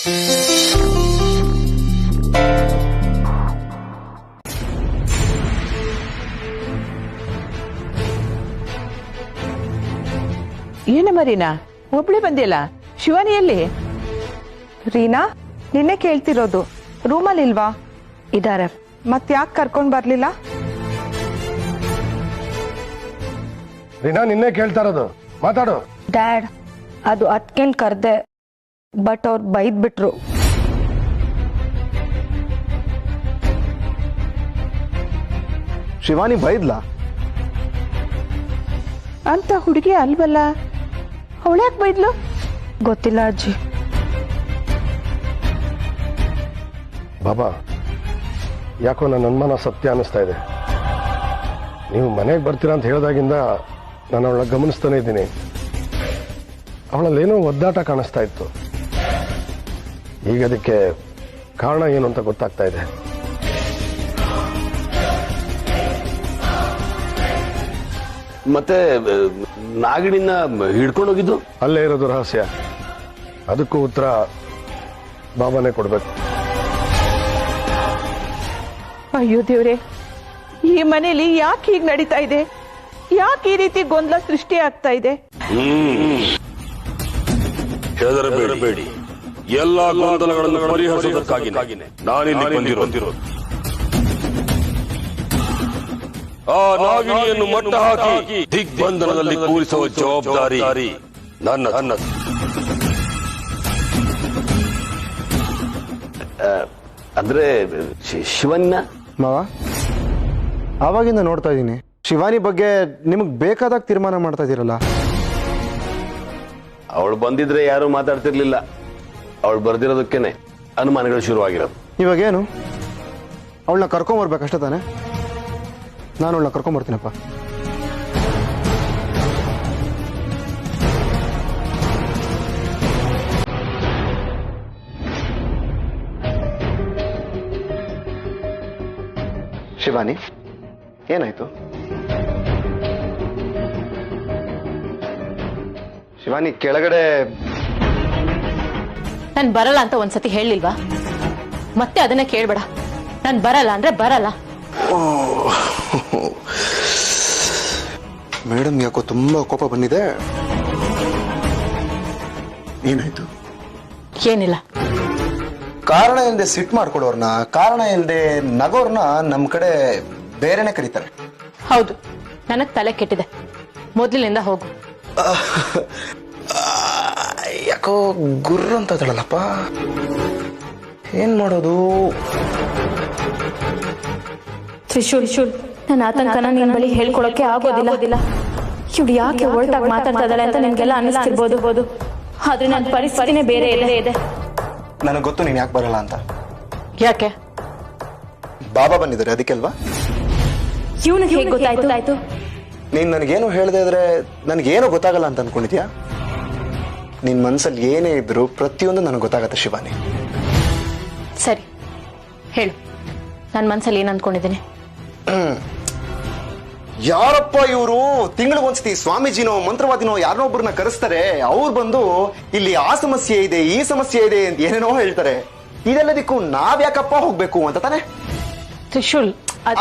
ಏನಮ್ಮ ರೀನಾ, ಒಬ್ಳೆ ಬಂದಿಲ್ಲ? ಶಿವಾನಿ ಎಲ್ಲಿ? ರೀನಾ, ನಿನ್ನೆ ಕೇಳ್ತಿರೋದು, ರೂಮಲ್ಲಿ ಇಲ್ವಾ? ಇದಾರೆ. ಮತ್ ಯಾಕೆ ಕರ್ಕೊಂಡ್ ಬರ್ಲಿಲ್ಲ? ರೀನಾ, ನಿನ್ನೆ ಕೇಳ್ತಾ ಇರೋದು, ಮಾತಾಡು. ಡ್ಯಾಡ್, ಅದು ಅದ್ಕೇನ್ ಕರ್ದೆ, ಬಟ್ ಅವ್ರು ಬೈದ್ ಬಿಟ್ರು. ಶಿವಾನಿ ಬೈದ್ಲಾ? ಅಂತ ಹುಡುಗಿ ಅಲ್ವಲ್ಲ, ಅವಳ್ಯಾಕೆ ಬೈದ್ಲು? ಗೊತ್ತಿಲ್ಲ ಅಜ್ಜಿ. ಬಾಬಾ, ಯಾಕೋ ನನ್ನ ಅನುಮಾನ ಸತ್ಯ ಅನ್ನಿಸ್ತಾ ಇದೆ. ನೀವು ಮನೆಗೆ ಬರ್ತೀರಾ ಅಂತ ಹೇಳಿದಾಗಿಂದ ನಾನು ಅವಳನ್ನ ಗಮನಿಸ್ತಾನೆ ಇದ್ದೀನಿ. ಅವಳಲ್ಲೇನೋ ಒದ್ದಾಟ ಕಾಣಿಸ್ತಾ ಇತ್ತು. ಈಗ ಅದಕ್ಕೆ ಕಾರಣ ಏನು ಅಂತ ಗೊತ್ತಾಗ್ತಾ ಇದೆ. ಮತ್ತೆ ನಾಗಿಣಿನ ಹಿಡ್ಕೊಂಡೋಗಿದ್ದು ಅಲ್ಲೇ ಇರೋದು ರಹಸ್ಯ. ಅದಕ್ಕೂ ಉತ್ತರ ಬಾಬಾನೇ ಕೊಡ್ಬೇಕು. ಅಯ್ಯೋ ದೇವ್ರೆ, ಈ ಮನೇಲಿ ಯಾಕೆ ಹೀಗೆ ನಡೀತಾ ಇದೆ? ಯಾಕೆ ಈ ರೀತಿ ಗೊಂದಲ ಸೃಷ್ಟಿ ಆಗ್ತಾ ಇದೆ? ಹೆದರಬೇಡಿ, ಎಲ್ಲಾ ಗೊಂದಲಗಳನ್ನು ಪರಿಹರಿಸುವುದಕ್ಕಾಗಿನೇ ನಾನಿಲ್ಲಿ ಬಂದಿರೋದು. ಆ ನಾಗಿಣಿಯನ್ನು ಮಟ್ಟ ಹಾಕಿ ದಿಗ್ಬಂಧನದಲ್ಲಿ ಕೂರಿಸುವ ಜವಾಬ್ದಾರಿ ನನ್ನದು. ಅಂದ್ರೆ ಶಿವನ್ನ ಮಾವ, ಆವಾಗಿಂದ ನೋಡ್ತಾ ಇದ್ದೀನಿ, ಶಿವಾನಿ ಬಗ್ಗೆ ನಿಮಗ್ ಬೇಕಾದಾಗ ತೀರ್ಮಾನ ಮಾಡ್ತಾ ಇದೀರಲ್ಲ. ಅವಳು ಬಂದಿದ್ರೆ ಯಾರು ಮಾತಾಡ್ತಿರ್ಲಿಲ್ಲ. ಅವಳು ಬರ್ದಿರೋದಕ್ಕೇನೆ ಅನುಮಾನಗಳು ಶುರುವಾಗಿರೋದು. ಇವಾಗೇನು, ಅವಳನ್ನ ಕರ್ಕೊಂಬರ್ಬೇಕಷ್ಟೇ ತಾನೆ? ನಾನು ಅವಳನ್ನ ಕರ್ಕೊಂಬರ್ತೀನಪ್ಪ. ಶಿವಾನಿ, ಏನಾಯ್ತು? ಶಿವಾನಿ, ಕೆಳಗಡೆ ನಾನು ಬರಲ್ಲ ಅಂತ ಒಂದ್ಸತಿ ಹೇಳಿಲ್ವಾ? ಮತ್ತೆ ಅದನ್ನ ಕೇಳ್ಬೇಡ. ನಾನು ಬರಲ್ಲ ಅಂದ್ರೆ ಬರಲ್ಲ. ಮೇಡಮ್ ಯಾಕೋ ತುಂಬಾ ಕೋಪ ಬಂದಿದೆ. ಏನಾಯ್ತು? ಏನಿಲ್ಲ. ಕಾರಣ ಇಲ್ಲದೆ ಸಿಟ್ ಮಾಡ್ಕೊಡೋರ್ನ, ಕಾರಣ ಇಲ್ಲದೆ ನಗೋರ್ನ ನಮ್ ಕಡೆ ಬೇರೆನೆ ಕರೀತಾರೆ. ಹೌದು, ನನಗ್ ತಲೆ ಕೆಟ್ಟಿದೆ. ಮೊದ್ಲಿನಿಂದ ಹೋಗು. ಯಾಕೋ ಗುರ್ರ ಅಂತ ಹೇಳಲ್ಲಪ್ಪ. ಏನ್ ಮಾಡೋದು? ತ್ರಿಶೂಲ್, ನನ್ನ ಆತಂಕನ ನಿನ್ ಬಳಿ ಹೇಳ್ಕೊಳಕ್ಕೆ ಆಗೋದಿಲ್ಲ. ಇವ್ಳು ಯಾಕೆ ಒರಟಾಗಿ ಮಾತಾಡ್ತಾ ಇದ್ದಾಳೆ ಅಂತ ನಿಮ್ಗೆಲ್ಲ ಅನ್ನಿಸ್ತಿರ್ಬೋದು. ಆದ್ರೆ ನನ್ನ ಪರಿಸ್ಥಿತಿನೇ ಬೇರೆ ಇದೆ. ನನಗೆ ಗೊತ್ತು ನೀನ್ ಯಾಕೆ ಬರಲ್ಲ ಅಂತ. ಯಾಕೆ? ಬಾಬಾ ಬಂದಿದ್ದಾರೆ, ಅದಕ್ಕೆಲ್ವಾ? ಇವನಿಗೆ ಹೇಗೆ ಗೊತ್ತಾಯ್ತು? ನೀನ್ ನನಗೇನು ಹೇಳದೆ ಇದ್ರೆ ನನಗೇನು ಗೊತ್ತಾಗಲ್ಲ ಅಂತ ಅನ್ಕೊಂಡಿದ್ಯಾ? ನಿನ್ ಮನ್ಸಲ್ಲಿ ಏನೇ ಇದ್ರು ಪ್ರತಿಯೊಂದು ನನಗೆ ಗೊತ್ತಾಗತ್ತೆ ಶಿವಾನಿ. ಸರಿ ಹೇಳು, ನನ್ನ ಮನ್ಸಲ್ಲಿ ಏನ್ ಅನ್ಕೊಂಡಿದ್ದೀನಿ? ಯಾರಪ್ಪ ಇವರು? ತಿಂಗಳಿಗೊಂದ್ಸತಿ ಸ್ವಾಮೀಜಿನೋ ಮಂತ್ರವಾದಿನೋ ಯಾರನ್ನೋ ಒಬ್ಬರನ್ನ ಕರೆಸ್ತಾರೆ. ಅವ್ರು ಬಂದು ಇಲ್ಲಿ ಆ ಸಮಸ್ಯೆ ಇದೆ, ಈ ಸಮಸ್ಯೆ ಇದೆ ಅಂತ ಏನೇನೋ ಹೇಳ್ತಾರೆ. ಇದೆಲ್ಲದಕ್ಕೂ ನಾವ್ಯಾಕಪ್ಪ ಹೋಗ್ಬೇಕು ಅಂತ ತಾನೆ? ತ್ರಿಶೂಲ್,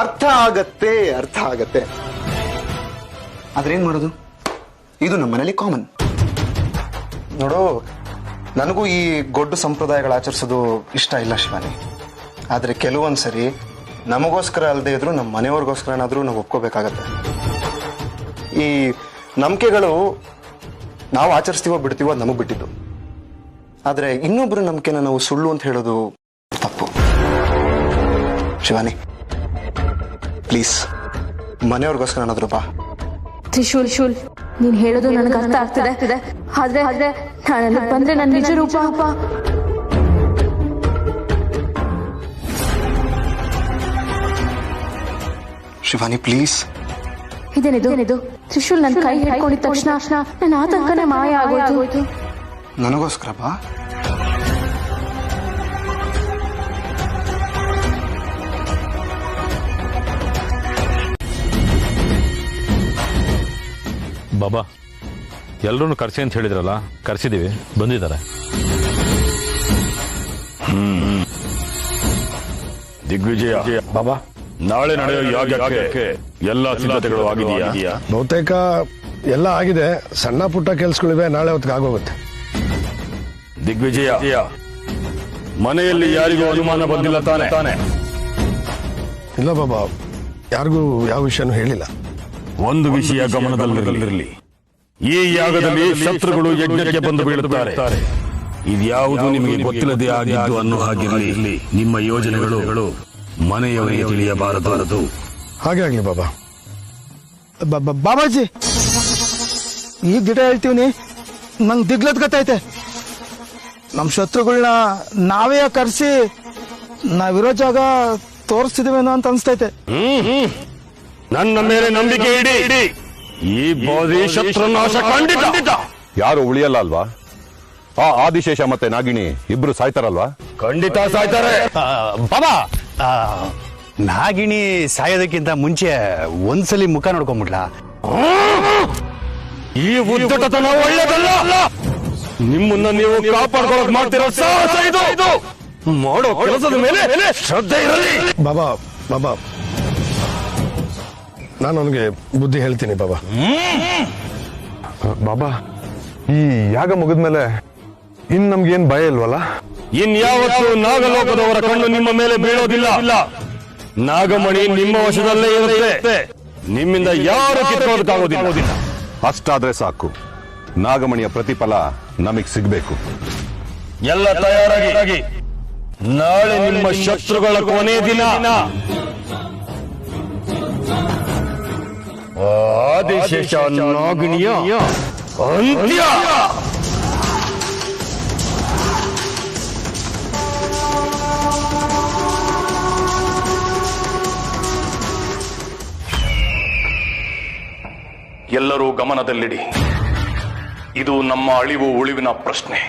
ಅರ್ಥ ಆಗತ್ತೆ. ಆದ್ರೇನ್ ಮಾಡೋದು? ಇದು ನಮ್ಮ ಮನೇಲಿ ಕಾಮನ್. ನೋಡು, ನನಗೂ ಈ ಗೊಡ್ಡು ಸಂಪ್ರದಾಯಗಳು ಆಚರಿಸೋದು ಇಷ್ಟ ಇಲ್ಲ ಶಿವಾನಿ. ಆದ್ರೆ ಕೆಲವೊಂದ್ಸರಿ ನಮಗೋಸ್ಕರ ಅಲ್ಲದೆ ಇದ್ರು ನಮ್ಮ ಮನೆಯವ್ರಿಗೋಸ್ಕರನಾದ್ರೂ ನಾವು ಒಪ್ಕೋಬೇಕಾಗತ್ತೆ. ಈ ನಂಬಿಕೆಗಳು ನಾವು ಆಚರಿಸ್ತೀವೋ ಬಿಡ್ತೀವೋ ಅದು ನಮಗ್ ಬಿಟ್ಟಿದ್ದು. ಆದ್ರೆ ಇನ್ನೊಬ್ರು ನಂಬಿಕೆನ ನಾವು ಸುಳ್ಳು ಅಂತ ಹೇಳೋದು ತಪ್ಪು. ಶಿವಾನಿ, ಪ್ಲೀಸ್ ಮನೆಯವ್ರಿಗೋಸ್ಕರ ಏನಾದ್ರು ಬಾ. ತ್ರಿಶೂಲ್, ನೀನ್ ಹೇಳೋದು ನನಗೆ ಅರ್ಥ ಆಗ್ತಿದೆ. ಆದ್ರೆ ನಾನು ಬಂದ್ರೆ ನನ್ನ ನಿಜ ರೂಪ. ಶಿವಾನಿ, ಪ್ಲೀಸ್. ಇದೇನಿದು? ತ್ರಿಶೂಲ್ ನನ್ನ ಕೈ ಹಿಡ್ಕೊಂಡಿದ ತಕ್ಷಣ ನನ್ನ ಆತಂಕನೇ ಮಾಯ ಆಗೋಯ್ತು. ನನಗೋಸ್ಕರ ಬಾ. ಬಾಬಾ, ಎಲ್ಲರೂ ಕರ್ಸಿ ಅಂತ ಹೇಳಿದ್ರಲ್ಲ, ಕರ್ಸಿದೀವಿ, ಬಂದಿದ್ದಾರೆ. ದಿಗ್ವಿಜಯ, ಬಾಬಾ ನಾಳೆ ನಡೆಯೋ ಯಾಗಕ್ಕೆ ಎಲ್ಲ ಸಿದ್ಧತೆಗಳು ಆಗಿದೆಯಾ? ಬಹುತೇಕ ಎಲ್ಲ ಆಗಿದೆ, ಸಣ್ಣ ಪುಟ್ಟ ಕೆಲ್ಸಗಳಿವೆ, ನಾಳೆ ಹೊತ್ತಿಗೆ ಆಗೋಗುತ್ತೆ. ದಿಗ್ವಿಜಯ, ಮನೆಯಲ್ಲಿ ಯಾರಿಗೂ ಅನುಮಾನ ಬಂದಿಲ್ಲ ತಾನೆ? ಇಲ್ಲ ಬಾಬಾ, ಯಾರಿಗೂ ಯಾವ ವಿಷಯನೂ ಹೇಳಿಲ್ಲ. ಒಂದು ವಿಷಯ ಗಮನದಲ್ಲಿರಲಿ, ಈ ಯಾಗದಲ್ಲಿ ಶತ್ರುಗಳು ಯಜ್ಞಕ್ಕೆ ಬಂದು ಬೀಳುತ್ತಾರೆ. ಇದ್ಯಾವುದು ನಿಮಗೆ ಗೊತ್ತಿಲ್ಲದೆ ಆಗಿದ್ದು ಅನ್ನೋ ಹಾಗಿರಲಿ. ನಿಮ್ಮ ಯೋಜನೆಗಳು ಮನೆಯವರಿಗೆ ತಿಳಿಯಬಾರದು. ಹಾಗೆ ಆಗ್ಲಿ ಬಾಬಾ. ಬಾಬಾಜಿ, ಈಗ ದಿಟ ಹೇಳ್ತೀವಿ, ನಂಗೆ ದಿಗ್ಲದ್ ಗತ್ತೈತೆ. ನಮ್ಮ ಶತ್ರುಗಳನ್ನ ನಾವೇ ಕರೆಸಿ ನಾವಿರೋ ಜಾಗ ತೋರಿಸ್ತಿದೀವೇನೋ ಅಂತ ಅನ್ಸ್ತೈತೆ. ನನ್ನ ಮೇಲೆ ನಂಬಿಕೆ ಇಡಿ. ಈ ಬೋಧಿ ಶತ್ರುನಾಶ ಖಂಡಿತ. ಯಾರು ಉಳಿಯಲ್ಲ ಅಲ್ವಾ? ಆ ಆದಿಶೇಷ ಮತ್ತೆ ನಾಗಿಣಿ ಇಬ್ರು ಸಾಯ್ತಾರಲ್ವಾ? ಖಂಡಿತ ಸಾಯ್ತಾರೆ. ಬಾಬಾ, ನಾಗಿಣಿ ಸಾಯೋದಕ್ಕಿಂತ ಮುಂಚೆ ಒಂದ್ಸಲಿ ಮುಖ ನೋಡ್ಕೊಂಡ್ಬಿಡ್ಲಾ? ಈ ಉದ್ದಟತನ ಒಳ್ಳೆಯದಲ್ಲ. ನಿಮ್ಮನ್ನ ನೀವು ಕಾಪಾಡ್ಕೊಳ್ಳೋಕೆ ಮಾಡ್ತಿರೋ ಸಾಹಸ ಇದು. ಮಾಡೋ ಕೆಲಸದ ಮೇಲೆ ಶ್ರದ್ಧೆ ಇರಲಿ. ಬಾಬಾ ಬಾಬಾ, ನಾನು ಅವನಿಗೆ ಬುದ್ಧಿ ಹೇಳ್ತೀನಿ ಬಾಬಾ. ಬಾಬಾ, ಈ ಯಾಗ ಮುಗಿದ್ಮೇಲೆ ಇನ್ ನಮ್ಗೇನ್ ಭಯ ಇಲ್ವಲ್ಲ? ಇನ್ಯಾವತ್ತೂ ನಾಗಲೋಕದವರ ಕಣ್ಣು ನಿಮ್ಮ ಮೇಲೆ ಬೀಳೋದಿಲ್ಲ. ನಾಗಮಣಿ ನಿಮ್ಮ ವಶದಲ್ಲೇ ಇರುತ್ತೆ. ನಿಮ್ಮಿಂದ ಯಾರು ಕಿತ್ತೋದಕ್ಕಾಗೋದಿಲ್ಲ. ಅಷ್ಟಾದ್ರೆ ಸಾಕು, ನಾಗಮಣಿಯ ಪ್ರತಿಫಲ ನಮಗ್ ಸಿಗ್ಬೇಕು. ಎಲ್ಲ ತಯಾರಾಗಿ, ನಾಳೆ ನಿಮ್ಮ ಶತ್ರುಗಳ ಕೊನೆ ದಿನ. ಆದಿಶೇಷ ನಾಗಿಣಿಯ ಅಂತ್ಯ. ಎಲ್ಲರೂ ಗಮನದಲ್ಲಿಡಿ. ಇದು ನಮ್ಮ ಅಳಿವು ಉಳಿವಿನ ಪ್ರಶ್ನೆ.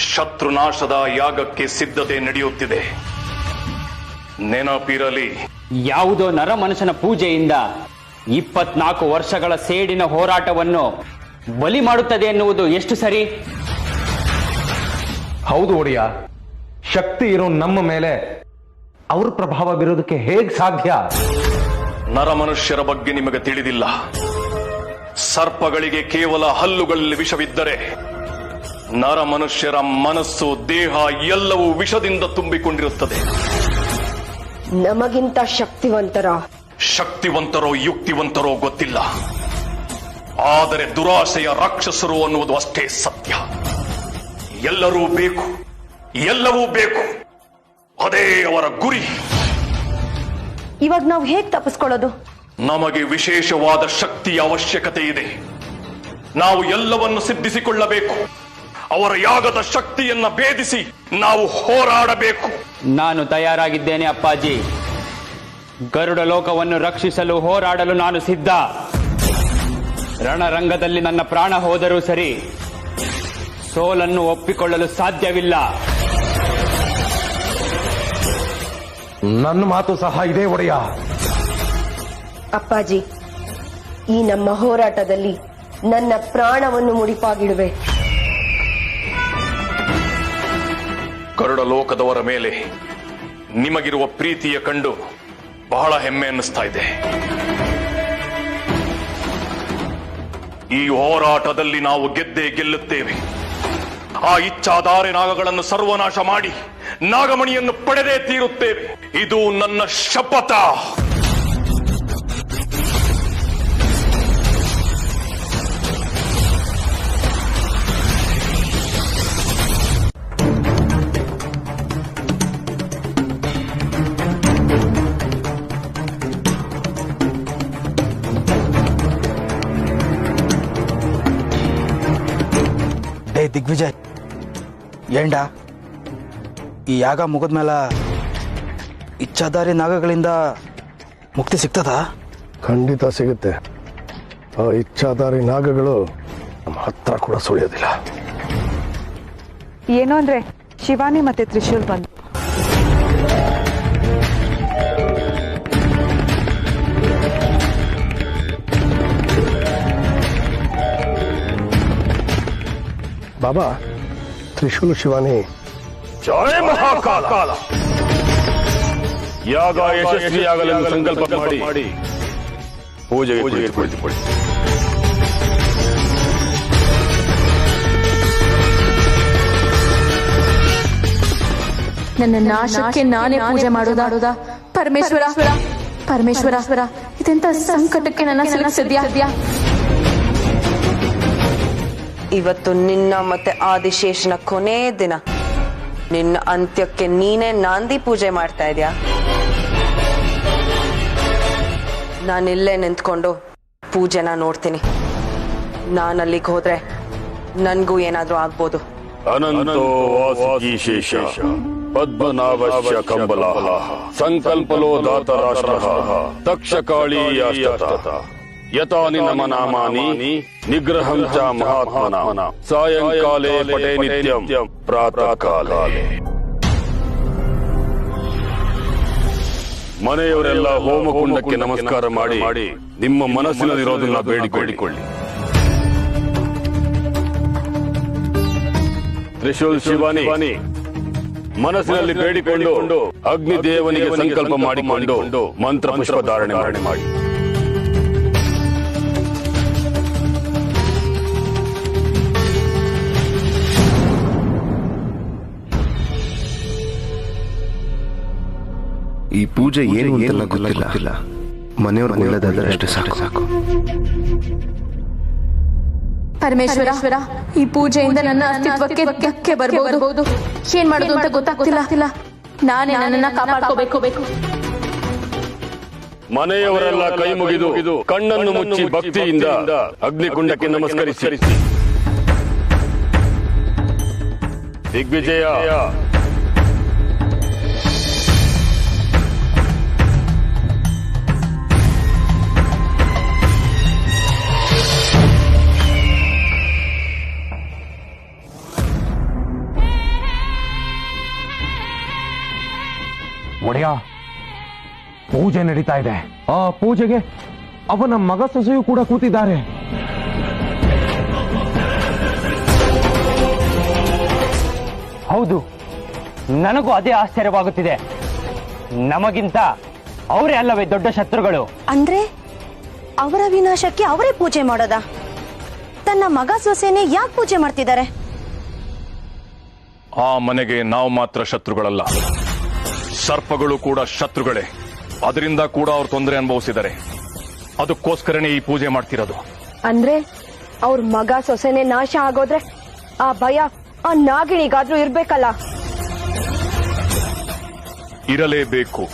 ಶತ್ರುನಾಶದ ಯಾಗಕ್ಕೆ ಸಿದ್ಧತೆ ನಡೆಯುತ್ತಿದೆ. ನೆನಪಿರಲಿ, ಯಾವುದೋ ನರಮನುಷ್ಯನ ಪೂಜೆಯಿಂದ 24 ವರ್ಷಗಳ ಸೇಡಿನ ಹೋರಾಟವನ್ನು ಬಲಿ ಮಾಡುತ್ತದೆ ಎನ್ನುವುದು ಎಷ್ಟು ಸರಿ? ಹೌದು ಒಡೆಯ, ಶಕ್ತಿ ಇರೋ ನಮ್ಮ ಮೇಲೆ ಅವ್ರ ಪ್ರಭಾವ ಬೀರೋದಕ್ಕೆ ಹೇಗ್ ಸಾಧ್ಯ? ನರಮನುಷ್ಯರ ಬಗ್ಗೆ ನಿಮಗೆ ತಿಳಿದಿಲ್ಲ. ಸರ್ಪಗಳಿಗೆ ಕೇವಲ ಹಲ್ಲುಗಳಲ್ಲಿ ವಿಷವಿದ್ದರೆ, ನರಮನುಷ್ಯರ ಮನಸ್ಸು, ದೇಹ ಎಲ್ಲವೂ ವಿಷದಿಂದ ತುಂಬಿಕೊಂಡಿರುತ್ತದೆ. ನಮಗಿಂತ ಶಕ್ತಿವಂತರೋ ಯುಕ್ತಿವಂತರೋ ಗೊತ್ತಿಲ್ಲ, ಆದರೆ ದುರಾಸೆಯ ರಾಕ್ಷಸರು ಅನ್ನುವುದು ಅಷ್ಟೇ ಸತ್ಯ. ಎಲ್ಲರೂ ಬೇಕು, ಎಲ್ಲವೂ ಬೇಕು, ಅದೇ ಅವರ ಗುರಿ. ಇವಾಗ ನಾವು ಹೇಗ್ ತಪ್ಪಿಸ್ಕೊಳ್ಳೋದು? ನಮಗೆ ವಿಶೇಷವಾದ ಶಕ್ತಿಯ ಅವಶ್ಯಕತೆ ಇದೆ. ನಾವು ಎಲ್ಲವನ್ನು ಸಿದ್ಧಿಸಿಕೊಳ್ಳಬೇಕು. ಅವರ ಯಾಗದ ಶಕ್ತಿಯನ್ನ ಭೇದಿಸಿ ನಾವು ಹೋರಾಡಬೇಕು. ನಾನು ತಯಾರಾಗಿದ್ದೇನೆ ಅಪ್ಪಾಜಿ. ಗರುಡ ಲೋಕವನ್ನು ರಕ್ಷಿಸಲು ಹೋರಾಡಲು ನಾನು ಸಿದ್ಧ. ರಣರಂಗದಲ್ಲಿ ನನ್ನ ಪ್ರಾಣ ಹೋದರೂ ಸರಿ, ಸೋಲನ್ನು ಒಪ್ಪಿಕೊಳ್ಳಲು ಸಾಧ್ಯವಿಲ್ಲ. ನನ್ನ ಮಾತು ಸಹ ಇದೆ ಒಡೆಯ. ಅಪ್ಪಾಜಿ, ಈ ನಮ್ಮ ಹೋರಾಟದಲ್ಲಿ ನನ್ನ ಪ್ರಾಣವನ್ನು ಮುಡಿಪಾಗಿಡುವೆ. ಗರುಡ ಲೋಕದವರ ಮೇಲೆ ನಿಮಗಿರುವ ಪ್ರೀತಿಯ ಕಂಡು ಬಹಳ ಹೆಮ್ಮೆ ಅನ್ನಿಸ್ತಾ ಇದೆ. ಈ ಹೋರಾಟದಲ್ಲಿ ನಾವು ಗೆದ್ದೇ ಗೆಲ್ಲುತ್ತೇವೆ. ಆ ಇಚ್ಛಾಧಾರೆ ನಾಗಗಳನ್ನು ಸರ್ವನಾಶ ಮಾಡಿ ನಾಗಮಣಿಯನ್ನು ಪಡೆದೇ ತೀರುತ್ತೇವೆ. ಇದು ನನ್ನ ಶಪಥ. ದಿಗ್ವಿಜಯ್, ಏಂಡ ಈ ಯಾಗ ಮುಗಿದ್ಮೇಲೆ ಇಚ್ಛಾಧಾರಿ ನಾಗಗಳಿಂದ ಮುಕ್ತಿ ಸಿಗ್ತದ? ಖಂಡಿತ ಸಿಗುತ್ತೆ. ಆ ಇಚ್ಛಾಧಾರಿ ನಾಗಗಳು ನಮ್ಮ ಹತ್ರ ಕೂಡ ಸುಳಿಯೋದಿಲ್ಲ. ಏನು ಅಂದ್ರೆ ಶಿವಾನಿ ಮತ್ತೆ ತ್ರಿಶೂಲ್ ಬಂದು ಬಾಬಾ, ತ್ರಿಶೂಲ್ ಶಿವಾನಿ ಜಯ ಮಹಾಕಾಲ. ಯಾಗ ಯಶಸ್ವಿಯಾಗಲೆಂದು ಸಂಕಲ್ಪ ಮಾಡಿ ಪೂಜೆಗೆ ಕುಳಿತುಕೊಳ್ಳಿ. ನನ್ನ ನಾಶಕ್ಕೆ ನಾನೇ ಪೂಜೆ ಮಾಡೋದಾ? ಪರಮೇಶ್ವರ ಪರಮೇಶ್ವರ ಇದೆಂತ ಸಂಕಟಕ್ಕೆ ನನ್ನ ಸಿಲುಕಿಸಿದ್ಯಾ? ಇವತ್ತು ನಿನ್ನ ಮತ್ತೆ ಆದಿಶೇಷನ ಕೊನೆ ದಿನ. ನಿನ್ನ ಅಂತ್ಯಕ್ಕೆ ನೀನೇ ನಾಂದಿ ಪೂಜೆ ಮಾಡ್ತಾ ಇದ್ಯಾ? ನಾನಿಲ್ಲೇ ನಿಂತ್ಕೊಂಡು ಪೂಜೆನ ನೋಡ್ತೀನಿ. ನಾನಲ್ಲಿಗೆ ಹೋದ್ರೆ ನನ್ಗೂ ಏನಾದ್ರೂ ಆಗ್ಬೋದು. ಅನಂತೋ ವಾಸುಕೀಶೇಷ ಪದ್ಮನಾಭಶ್ಯ ಕಂಬಲಃ ಸಂಕಲ್ಪಲೋ ದಾತರಾಷ್ಟ್ರಃ ತಕ್ಷಕಾಳೀಯಾಷ್ಟತ ಯತಾನಿ ನಮನಾಮಾನಿ ನಿಗ್ರಹಂ ಚ ಮಹಾತ್ಮನ ಸಾಯಂಕಾಲೇ ಪಟೇ ನಿತ್ಯಂ ಪ್ರಾತಃ ಕಾಲೇ. ಮನೆಯವರೆಲ್ಲ ಹೋಮಕುಂಡಕ್ಕೆ ನಮಸ್ಕಾರ ಮಾಡಿ ನಿಮ್ಮ ಮನಸ್ಸಿನಲ್ಲಿರೋದನ್ನ ಬೇಡಿಕೊಳ್ಳಿ. ತ್ರಿಶೂಲ್ ಶಿವಾನಿ ಮನಸ್ಸಿನಲ್ಲಿ ಬೇಡಿಕೊಂಡು ಅಗ್ನಿದೇವನಿಗೆ ಸಂಕಲ್ಪ ಮಾಡಿಕೊಂಡು ಮಂತ್ರ ಪುಷ್ಪ ಧಾರಣೆ ಮಾಡಿ. ಈ ಪೂಜೆ ಏನು ಅಂತೆಲ್ಲ ಗೊತ್ತಿಲ್ಲ. ಮನೆಯವ್ರಿಗೆ ಒಳ್ಳೇದಾದ್ರೆ ಅಷ್ಟೇ ಸಾಕು. ಪರಮೇಶ್ವರ, ಈ ಪೂಜೆಯಿಂದ ನನ್ನ ಅಸ್ತಿತ್ವಕ್ಕೆ ಧಕ್ಕೆ ಬರಬಹುದು. ಏನ್ ಮಾಡೋದು ಅಂತ ಗೊತ್ತಾಗ್ತಿಲ್ಲ. ನಾನೇ ನನ್ನನ್ನ ಕಾಪಾಡ್ಕೋಬೇಕು. ಮನೆಯವರೆಲ್ಲ ಕೈ ಮುಗಿದು ಕಣ್ಣನ್ನು ಮುಚ್ಚಿ ಭಕ್ತಿಯಿಂದ ಅಗ್ನಿಕುಂಡಕ್ಕೆ ನಮಸ್ಕರಿಸಿ. ದಿಗ್ವಿಜಯ, ಒಡೆಯ, ಪೂಜೆ ನಡೀತಾ ಇದೆ. ಆ ಪೂಜೆಗೆ ಅವನ ಮಗ ಸೊಸೆಯೂ ಕೂಡ ಕೂತಿದ್ದಾರೆ. ಹೌದು, ನನಗೂ ಅದೇ ಆಶ್ಚರ್ಯವಾಗುತ್ತಿದೆ. ನಮಗಿಂತ ಅವರೇ ಅಲ್ಲವೇ ದೊಡ್ಡ ಶತ್ರುಗಳು? ಅಂದ್ರೆ ಅವರ ವಿನಾಶಕ್ಕೆ ಅವರೇ ಪೂಜೆ ಮಾಡೋದಾ? ತನ್ನ ಮಗ ಸೊಸೆನೇ ಯಾಕೆ ಪೂಜೆ ಮಾಡ್ತಿದ್ದಾರೆ? ಆ ಮನೆಗೆ ನಾವು ಮಾತ್ರ ಶತ್ರುಗಳಲ್ಲ, ಸರ್ಪಗಳು ಕೂಡ ಶತ್ರುಗಳೇ. ಅದರಿಂದ ಕೂಡ ಅವ್ರು ತೊಂದರೆ ಅನುಭವಿಸಿದ್ದಾರೆ. ಅದಕ್ಕೋಸ್ಕರನೇ ಈ ಪೂಜೆ ಮಾಡ್ತಿರೋದು. ಅಂದ್ರೆ ಅವ್ರ ಮಗ ಸೊಸೆನೆ ನಾಶ ಆಗೋದ್ರೆ ಆ ಭಯ ಆ ನಾಗಿಣಿಗಾದ್ರೂ ಇರ್ಬೇಕಲ್ಲ? ಇರಲೇಬೇಕು.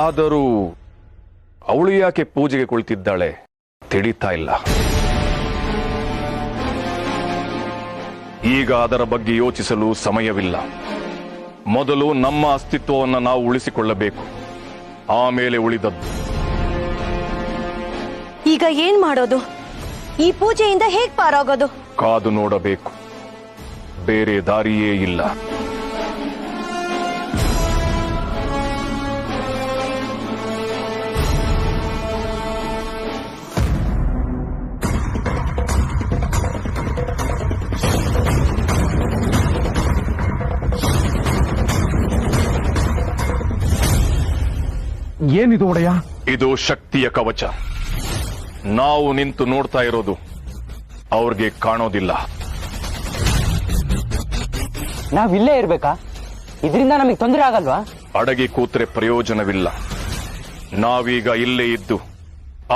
ಆದರೂ ಅವಳು ಯಾಕೆ ಪೂಜೆಗೆ ಕುಳಿತಿದ್ದಾಳೆ ತಿಳಿತಾ ಇಲ್ಲ. ಈಗ ಅದರ ಬಗ್ಗೆ ಯೋಚಿಸಲು ಸಮಯವಿಲ್ಲ. ಮೊದಲು ನಮ್ಮ ಅಸ್ತಿತ್ವವನ್ನು ನಾವು ಉಳಿಸಿಕೊಳ್ಳಬೇಕು, ಆಮೇಲೆ ಉಳಿದದ್ದು. ಈಗ ಏನ್ ಮಾಡೋದು? ಈ ಪೂಜೆಯಿಂದ ಹೇಗ್ ಪಾರಾಗೋದು? ಕಾದು ನೋಡಬೇಕು, ಬೇರೆ ದಾರಿಯೇ ಇಲ್ಲ. ಏನಿದು ಒಡೆಯ? ಇದು ಶಕ್ತಿಯ ಕವಚ. ನಾವು ನಿಂತು ನೋಡ್ತಾ ಇರೋದು ಅವ್ರಿಗೆ ಕಾಣೋದಿಲ್ಲ. ನಾವಿಲ್ಲೇ ಇರ್ಬೇಕಾ? ಇದರಿಂದ ನಮಗೆ ತೊಂದರೆ ಆಗಲ್ವಾ? ಅಡಗಿ ಕೂತ್ರೆ ಪ್ರಯೋಜನವಿಲ್ಲ. ನಾವೀಗ ಇಲ್ಲೇ ಇದ್ದು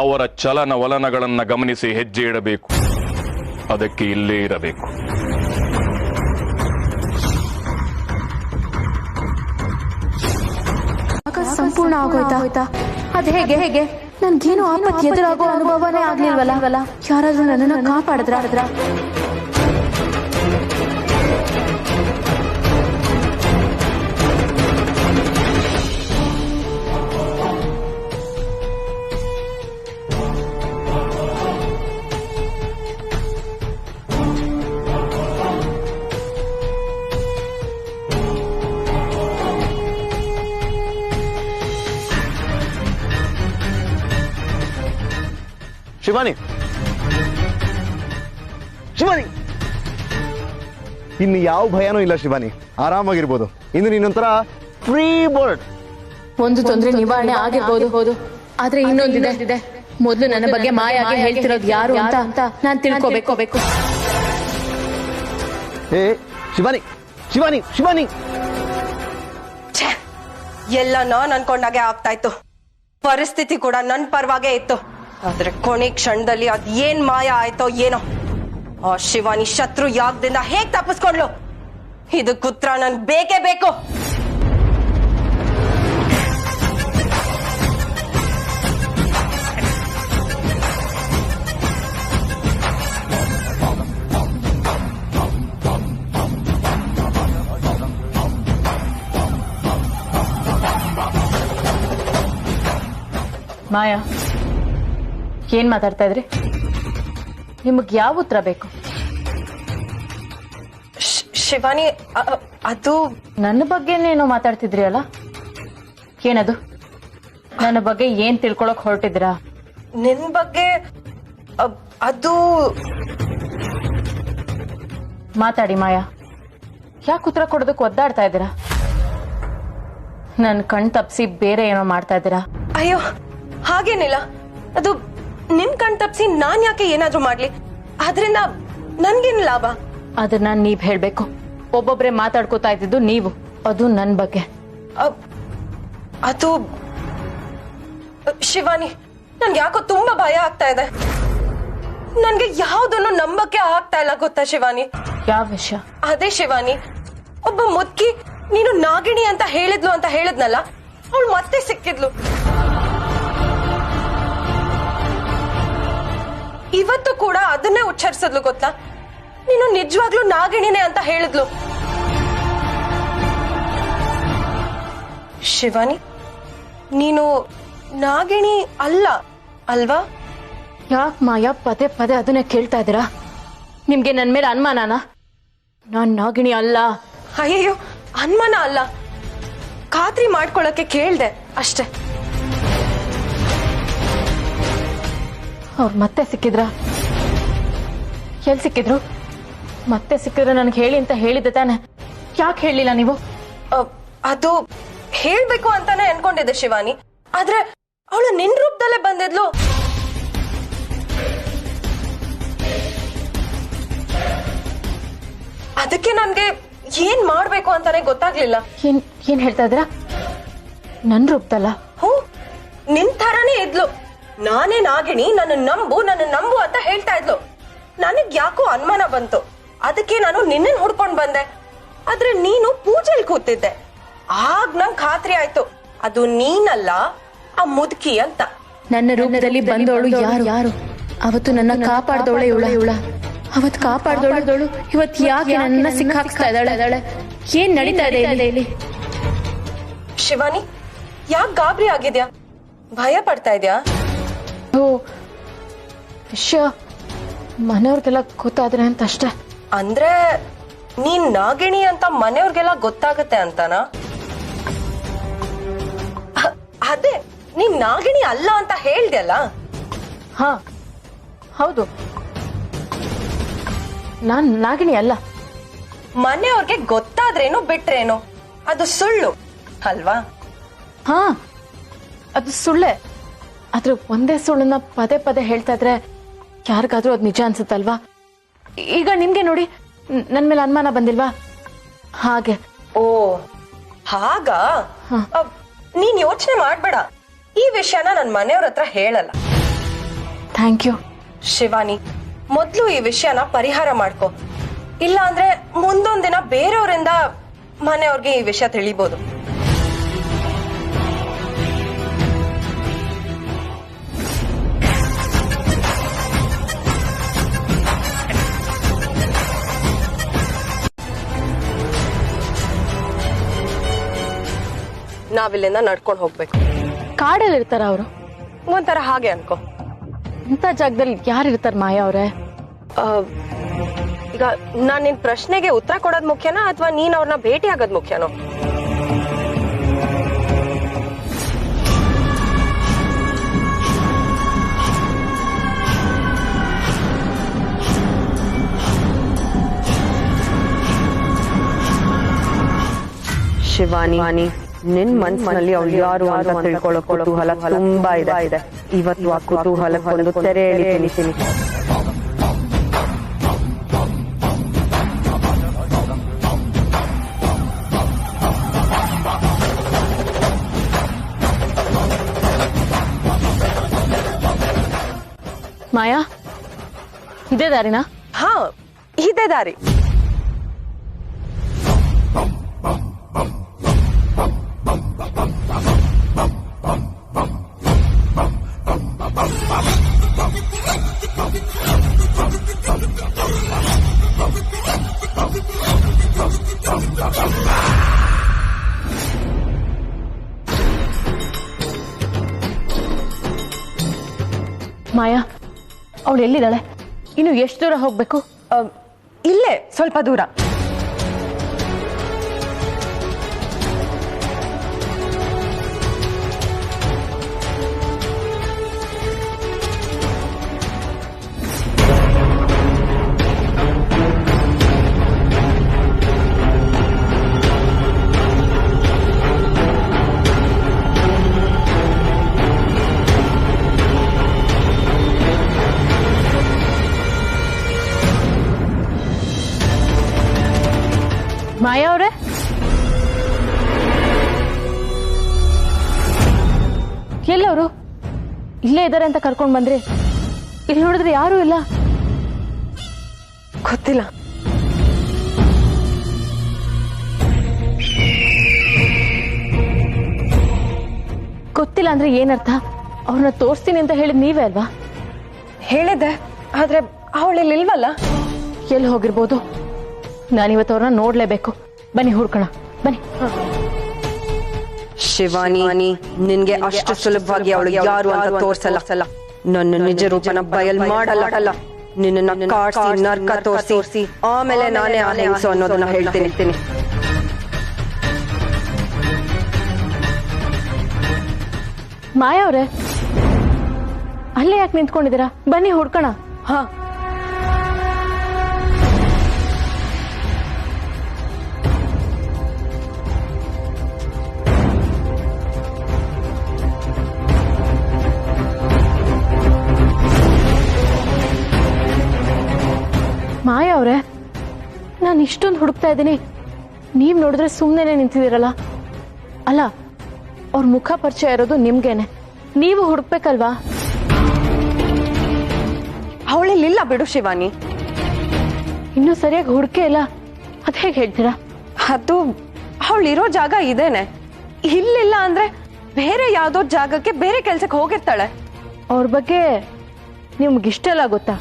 ಅವರ ಚಲನವಲನಗಳನ್ನ ಗಮನಿಸಿ ಹೆಜ್ಜೆ ಇಡಬೇಕು. ಅದಕ್ಕೆ ಇಲ್ಲೇ ಇರಬೇಕು. ಸಂಪೂರ್ಣ ಆಗೋಯ್ತಾ? ಅದ್ ಹೇಗೆ? ನನ್ಗೇನು ಆಪತ್ತು ಎದುರಾಗೋ ಅನುಭವನೇ ಆಗ್ಲಿಲ್ವಲ್ಲ. ಯಾರಾದ್ರೂ ನನ್ನನ್ನ ಕಾಪಾಡಿದ್ರ? ಶಿವಾನಿ, ಇನ್ನು ಯಾವ ಭಯನೂ ಇಲ್ಲ ಶಿವಾನಿ, ಆರಾಮಾಗಿರ್ಬೋದು. ಇನ್ನು ನೀನೊಂಥರ ಫ್ರೀ ಬರ್ಡ್. ಒಂದು ತೊಂದರೆ ನಿವಾರಣೆ ಆಗಿರ್ಬೋದು, ಆದ್ರೆ ಇನ್ನೊಂದಿದೆ. ಮೊದಲು ನನ್ನ ಬಗ್ಗೆ ಮಾಯಾಗಿ ಹೇಳ್ತಿರೋದು ಯಾರು ಅಂತ ನಾನು ತಿಳ್ಕೋಬೇಕು. ಏ ಶಿವಾನಿ, ಶಿವಾನಿ, ಶಿವಾನಿ, ಎಲ್ಲ ನಾನ್ ಅನ್ಕೊಂಡಾಗೆ ಆಗ್ತಾ ಇತ್ತು. ಪರಿಸ್ಥಿತಿ ಕೂಡ ನನ್ ಪರವಾಗೇ ಇತ್ತು. ಆದ್ರೆ ಕೊನೆ ಕ್ಷಣದಲ್ಲಿ ಅದ್ ಏನ್ ಮಾಯ ಆಯ್ತೋ ಏನೋ. ಆ ಶಿವಾನಿ ಶತ್ರು ಯಾಗದಿಂದ ಹೇಗ್ ತಪ್ಪಿಸ್ಕೊಂಡ್ಲು, ಇದಕ್ಕೆ ಉತ್ತರ ನನ್ ಬೇಕೇ ಬೇಕು. ಮಾಯಾ, ಏನ್ ಮಾತಾಡ್ತಾ ಇದ್ರಿ? ನಿಮಗ್ ಯಾವ ಉತ್ತರ ಬೇಕು? ಶಿವಾನಿ, ಅದು ನನ್ನ ಬಗ್ಗೆನೇನೋ ಮಾತಾಡ್ತಿದ್ರಿ ಅಲ್ಲ, ಏನದು? ನನ್ನ ಬಗ್ಗೆ ಏನ್ ತಿಳ್ಕೊಳಕ್ ಹೊರಟಿದ್ರಾ? ನಿನ್ ಬಗ್ಗೆ ಅದು ಮಾತಾಡಿ ಮಾಯಾ. ಯಾಕೆ ಉತ್ತರ ಕೊಡೋದಕ್ಕೆ ಒದ್ದಾಡ್ತಾ ಇದ್ದೀರಾ? ನನ್ ಕಣ್ ತಪ್ಸಿ ಬೇರೆ ಏನೋ ಮಾಡ್ತಾ ಇದ್ದೀರಾ? ಅಯ್ಯೋ, ಹಾಗೇನಿಲ್ಲ. ಅದು ನಿನ್ ಕಣ್ ತಪ್ಸಿ ನಾನ್ ಯಾಕೆ ಏನಾದ್ರೂ ಮಾಡ್ಲಿ? ಆದ್ರಿಂದ ನನ್ಗೇನ್ ಲಾಭ? ಅದನ್ನ ನೀವ್ ಹೇಳ್ಬೇಕು. ಒಬ್ಬೊಬ್ರೆ ಮಾತಾಡ್ಕೋತಾ ಇದ್ದಿದ್ದು ನೀವು, ಅದು ನನ್ ಬಗ್ಗೆ. ಅದು ಶಿವಾನಿ, ನನ್ಗೆ ಯಾಕೋ ತುಂಬಾ ಭಯ ಆಗ್ತಾ ಇದೆ. ನನ್ಗೆ ಯಾವ್ದನ್ನು ನಂಬಕ್ಕೆ ಆಗ್ತಾ ಇಲ್ಲ ಗೊತ್ತಾ ಶಿವಾನಿ? ಯಾವ ವಿಷಯ? ಅದೇ ಶಿವಾನಿ, ಒಬ್ಬ ಮುದ್ಕಿ ನೀನು ನಾಗಿಣಿ ಅಂತ ಹೇಳಿದ್ಲು ಅಂತ ಹೇಳಿದ್ನಲ್ಲ, ಅವಳು ಮತ್ತೆ ಸಿಕ್ಕಿದ್ಲು. ಇವತ್ತು ಕೂಡ ಅದನ್ನೇ ಉಚ್ಚರಿಸಿದ್ಲು ಗೊತ್ತಾ? ನೀನು ನಿಜವಾಗ್ಲೂ ನಾಗಿಣಿನೇ ಅಂತ ಹೇಳಿದ್ಲು. ಶಿವಾನಿ, ನೀನು ನಾಗಿಣಿ ಅಲ್ಲ ಅಲ್ವಾ? ಯಾಕೆ ಮಾಯಾ ಪದೇ ಪದೇ ಅದನ್ನೇ ಕೇಳ್ತಾ ಇದ್ದೀರಾ? ನಿಮ್ಗೆ ನನ್ ಮೇಲೆ ಅನುಮಾನನಾ? ನಾನ್ ನಾಗಿಣಿ ಅಲ್ಲ. ಅಯ್ಯಯ್ಯೋ, ಅನುಮಾನ ಅಲ್ಲ, ಖಾತ್ರಿ ಮಾಡ್ಕೊಳಕ್ಕೆ ಕೇಳ್ದೆ ಅಷ್ಟೇ. ಅವ್ರು ಮತ್ತೆ ಸಿಕ್ಕಿದ್ರ? ಎಲ್ಲಿ ಸಿಕ್ಕಿದ್ರು? ಮತ್ತೆ ಸಿಕ್ಕಿದ್ರೆ ನನ್ಗೆ ಹೇಳಿ ಅಂತ ಹೇಳಿದ್ದೆ ತಾನೆ, ಯಾಕೆ ಹೇಳಿಲ್ಲ ನೀವು? ಅದು ಹೇಳ್ಬೇಕು ಅಂತಾನೆ ಅನ್ಕೊಂಡಿದ್ದೆ ಶಿವಾನಿ, ಆದ್ರೆ ಅವಳು ನಿನ್ ರೂಪದಲ್ಲೇ ಬಂದಿದ್ಲು. ಅದಕ್ಕೆ ನನ್ಗೆ ಏನ್ ಮಾಡ್ಬೇಕು ಅಂತಾನೆ ಗೊತ್ತಾಗ್ಲಿಲ್ಲ. ಏನ್ ಹೇಳ್ತಾ ಇದ್ರ? ನನ್ ರೂಪದಲ್ಲ? ಹ್ಞೂ, ನಿನ್ ಥರನೇ ಇದ್ಲು. ನಾನೇ ನಾಗಿಣಿ, ನನ್ನ ನಂಬು ಅಂತ ಹೇಳ್ತಾ ಇದ್ಲು. ನನಗ್ ಯಾಕೋ ಅನುಮಾನ ಬಂತು, ಅದಕ್ಕೆ ನಾನು ನಿನ್ನನ್ ಹುಡ್ಕೊಂಡ್ ಬಂದೆ. ಆದ್ರೆ ನೀನು ಪೂಜೆಲ್ ಕೂತಿದ್ದೆ. ಆಗ ನಂಗ್ ಖಾತ್ರಿ ಆಯ್ತು, ಅದು ನೀನಲ್ಲ, ಆ ಮುದುಕಿ ಅಂತ. ನನ್ನ ರೂಪದಲ್ಲಿ ಬಂದವಳು ಯಾರು? ಅವತ್ತು ನನ್ನ ಕಾಪಾಡ್ದವಳೆ ಇವಳ. ಅವತ್ ಕಾಪಾಡ್ದವಳು ಇವತ್ ಯಾಕೆ ನನ್ನ ಸಿಕ್ಕಾಕ್ಸ್ತಾ ಇದ್ದಾಳೆ? ಏನ್ ನಡೀತಾ ಇದೆ ಇಲ್ಲಿ? ಶಿವಾನಿ, ಯಾಕೆ ಗಾಬರಿ ಆಗಿದ್ಯಾ? ಭಯ ಪಡ್ತಾ ಇದ್ಯಾ? ವಿಷಯ ಮನೆಯವ್ರಿಗೆಲ್ಲ ಗೊತ್ತಾದ್ರೆ ಅಂತ ಅಷ್ಟೇ. ಅಂದ್ರೆ ನೀನ್ ನಾಗಿಣಿ ಅಂತ ಮನೆಯವ್ರಿಗೆಲ್ಲ ಗೊತ್ತಾಗತ್ತೆ ಅಂತನಾ? ಅದೇ, ನೀನ್ ನಾಗಿಣಿ ಅಲ್ಲ ಅಂತ ಹೇಳ್ದಲ್ಲ. ಹಾ ಹೌದು, ನಾನ್ ನಾಗಿಣಿ ಅಲ್ಲ. ಮನೆಯವ್ರಿಗೆ ಗೊತ್ತಾದ್ರೇನು ಬಿಟ್ರೇನು, ಅದು ಸುಳ್ಳು ಅಲ್ವಾ? ಹಾ, ಅದು ಸುಳ್ಳೆ. ಆದ್ರೆ ಒಂದೇ ಸುಳ್ಳನ್ನ ಪದೇ ಪದೇ ಹೇಳ್ತಾ ಇದ್ರೆ ಯಾರಿಗಾದ್ರೂ ಅದ್ ನಿಜ ಅನ್ಸುತ್ತಲ್ವಾ? ಈಗ ನಿಮ್ಗೆ ನೋಡಿ, ನನ್ ಮೇಲೆ ಅನುಮಾನ ಬಂದಿಲ್ವಾ? ಹಾಗೆ. ಓ ಹಾಗ? ನೀನ್ ಯೋಚನೆ ಮಾಡ್ಬೇಡ, ಈ ವಿಷಯನ ನನ್ ಮನೆಯವ್ರ ಹತ್ರ ಹೇಳಲ್ಲ. Thank you Shivani. ಮೊದ್ಲು ಈ ವಿಷಯನ ಪರಿಹಾರ ಮಾಡ್ಕೊ, ಇಲ್ಲ ಅಂದ್ರೆ ಮುಂದೊಂದ್ ದಿನ ಬೇರೆಯವರಿಂದ ಮನೆಯವ್ರಿಗೆ ಈ ವಿಷಯ ತಿಳಿಬಹುದು. ನಾವಿಲ್ಲಿಂದ ನಡ್ಕೊಂಡು ಹೋಗ್ಬೇಕು. ಕಾಡಲ್ಲಿ ಇರ್ತಾರ ಅವರು? ಒಂಥರ ಹಾಗೆ ಅನ್ಕೋ. ಇಂಥ ಜಾಗದಲ್ಲಿ ಯಾರಿರ್ತಾರ ಮಾಯಾ ಅವ್ರೆ? ಈಗ ನಾನ್ ನಿನ್ ಪ್ರಶ್ನೆಗೆ ಉತ್ತರ ಕೊಡೋದ್ ಮುಖ್ಯನಾ ಅಥವಾ ನೀನ್ ಅವ್ರನ್ನ ಭೇಟಿ ಆಗೋದ್ ಮುಖ್ಯನೋ? ಶಿವಾನಿ ನಿನ್ ಮನ್ಸಿನಲ್ಲಿ ಅವಳು ಯಾರು ಅಂತ ತಿಳ್ಕೊಳ್ಳೋ ಕುತೂಹಲ ತುಂಬಾ ಇದೆ. ಇವತ್ತು ಆ ಕುತೂಹಲಕ್ಕೊಂದು ತೆರೆ ಎಳಿತೀನಿ. ಮಾಯಾ, ಇದೇ ದಾರಿನಾ? ಹಾ, ಇದೇ ದಾರಿ. ಮಾಯಾ, ಅವಳು ಎಲ್ಲಿದ್ದಾಳೆ? ಇನ್ನು ಎಷ್ಟು ದೂರ ಹೋಗ್ಬೇಕು? ಇಲ್ಲೇ ಸ್ವಲ್ಪ ದೂರ. ಮಾಯಾ ಅವ್ರೆ, ಎಲ್ಲವರು? ಇಲ್ಲೇ ಇದ್ದಾರೆ ಅಂತ ಕರ್ಕೊಂಡ್ ಬಂದ್ರಿ. ಇಲ್ಲಿ ನೋಡಿದ್ರೆ ಯಾರೂ ಇಲ್ಲ. ಗೊತ್ತಿಲ್ಲ. ಗೊತ್ತಿಲ್ಲ ಅಂದ್ರೆ ಏನರ್ಥ? ಅವ್ರನ್ನ ತೋರಿಸ್ತೀನಿ ಅಂತ ಹೇಳಿದ್ ನೀವೇ ಅಲ್ವಾ? ಹೇಳಿದ್ದೆ, ಆದ್ರೆ ಅವಳಲ್ಲಿ ಇಲ್ವಲ್ಲ. ಎಲ್ಲಿ ಹೋಗಿರ್ಬೋದು? ನಾನಿವತ್ತು ಅವ್ರನ್ನ ನೋಡ್ಲೇಬೇಕು. ಬನ್ನಿ ಹುಡ್ಕೋಣ, ಬನ್ನಿ. ಶಿವಾನಿ, ನಿನ್ಗೆ ಅಷ್ಟು ಸುಲಭವಾಗಿ ಅವಳು ಯಾರು ಅಂತ ತೋರ್ಸಲ್ಲ. ನನ್ನ ನಿಜ ರೂಪನ ಬಯಲ್ ಮಾಡಲ್ಲ. ನಿನ್ನ ಕಾಡ್ಸಿ ನರ್ಕ ತೋರಿಸಿ ಆಮೇಲೆ ನಾನೇ ಆ ಹೆಂಗಸು ಅನ್ನೋದನ್ನ ಹೇಳ್ತೀನಿ. ಮಾಯಾ ಅವ್ರೆ, ಅಲ್ಲೇ ಯಾಕೆ ನಿಂತ್ಕೊಂಡಿದ್ದೀರಾ? ಬನ್ನಿ ಹುಡ್ಕೋಣ. ಹಾ, ಮಾಯಾ ಅವ್ರೆ, ನಾನು ಇಷ್ಟೊಂದು ಹುಡುಕ್ತಾ ಇದ್ದೀನಿ, ನೀವ್ ನೋಡಿದ್ರೆ ಸುಮ್ಮನೆ ನಿಂತಿದ್ದೀರಲ್ಲ. ಅಲ್ಲ, ಅವ್ರ ಮುಖ ಪರಿಚಯ ಇರೋದು ನಿಮ್ಗೇನೆ, ನೀವು ಹುಡುಕ್ಬೇಕಲ್ವಾ? ಅವಳಲ್ಲಿಲ್ಲ ಬಿಡು ಶಿವಾನಿ. ಇನ್ನೂ ಸರಿಯಾಗಿ ಹುಡುಕೆ ಇಲ್ಲ, ಅದ್ ಹೇಗೆ ಹೇಳ್ತೀರಾ? ಅದು ಅವಳಿರೋ ಜಾಗ ಇದೇನೆ. ಇಲ್ಲಿಲ್ಲ ಅಂದ್ರೆ ಬೇರೆ ಯಾವ್ದೋ ಜಾಗಕ್ಕೆ ಬೇರೆ ಕೆಲ್ಸಕ್ಕೆ ಹೋಗಿರ್ತಾಳೆ. ಅವ್ರ ಬಗ್ಗೆ ನಿಮ್ಗಿಷ್ಟೆಲ್ಲ ಗೊತ್ತಾ?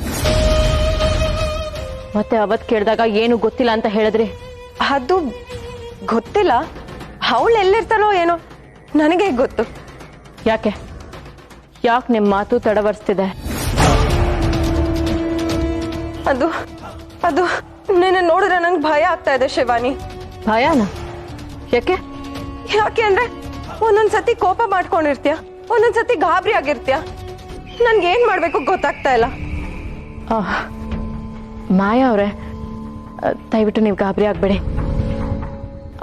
ಮತ್ತೆ ಅವತ್ ಕೇಳಿದಾಗ ಏನು ಗೊತ್ತಿಲ್ಲ ಅಂತ ಹೇಳಿದ್ರಿ. ಅದು ಗೊತ್ತಿಲ್ಲ. ಅವಳು ಎಲ್ಲಿರ್ತಾಳೋ ಏನೋ, ನನಗೆ ಗೊತ್ತು. ಯಾಕೆ ನಿಮ್ ಮಾತು ತಡವರ್ಸ್ತಿದೆ? ಅದು ನಿನ್ನ ನೋಡಿದ್ರೆ ನಂಗೆ ಭಯ ಆಗ್ತಾ ಇದೆ ಶಿವಾನಿ. ಭಯನಾ? ಯಾಕೆ ಅಂದ್ರೆ ಒಂದೊಂದ್ಸತಿ ಕೋಪ ಮಾಡ್ಕೊಂಡಿರ್ತೀಯ, ಒಂದೊಂದ್ಸತಿ ಗಾಬರಿ ಆಗಿರ್ತೀಯ. ನನ್ಗೆ ಏನ್ ಮಾಡ್ಬೇಕು ಗೊತ್ತಾಗ್ತಾ ಇಲ್ಲ. ಮಾಯಾ ಅವ್ರೆ, ದಯವಿಟ್ಟು ನೀವು ಗಾಬರಿ ಆಗ್ಬೇಡಿ.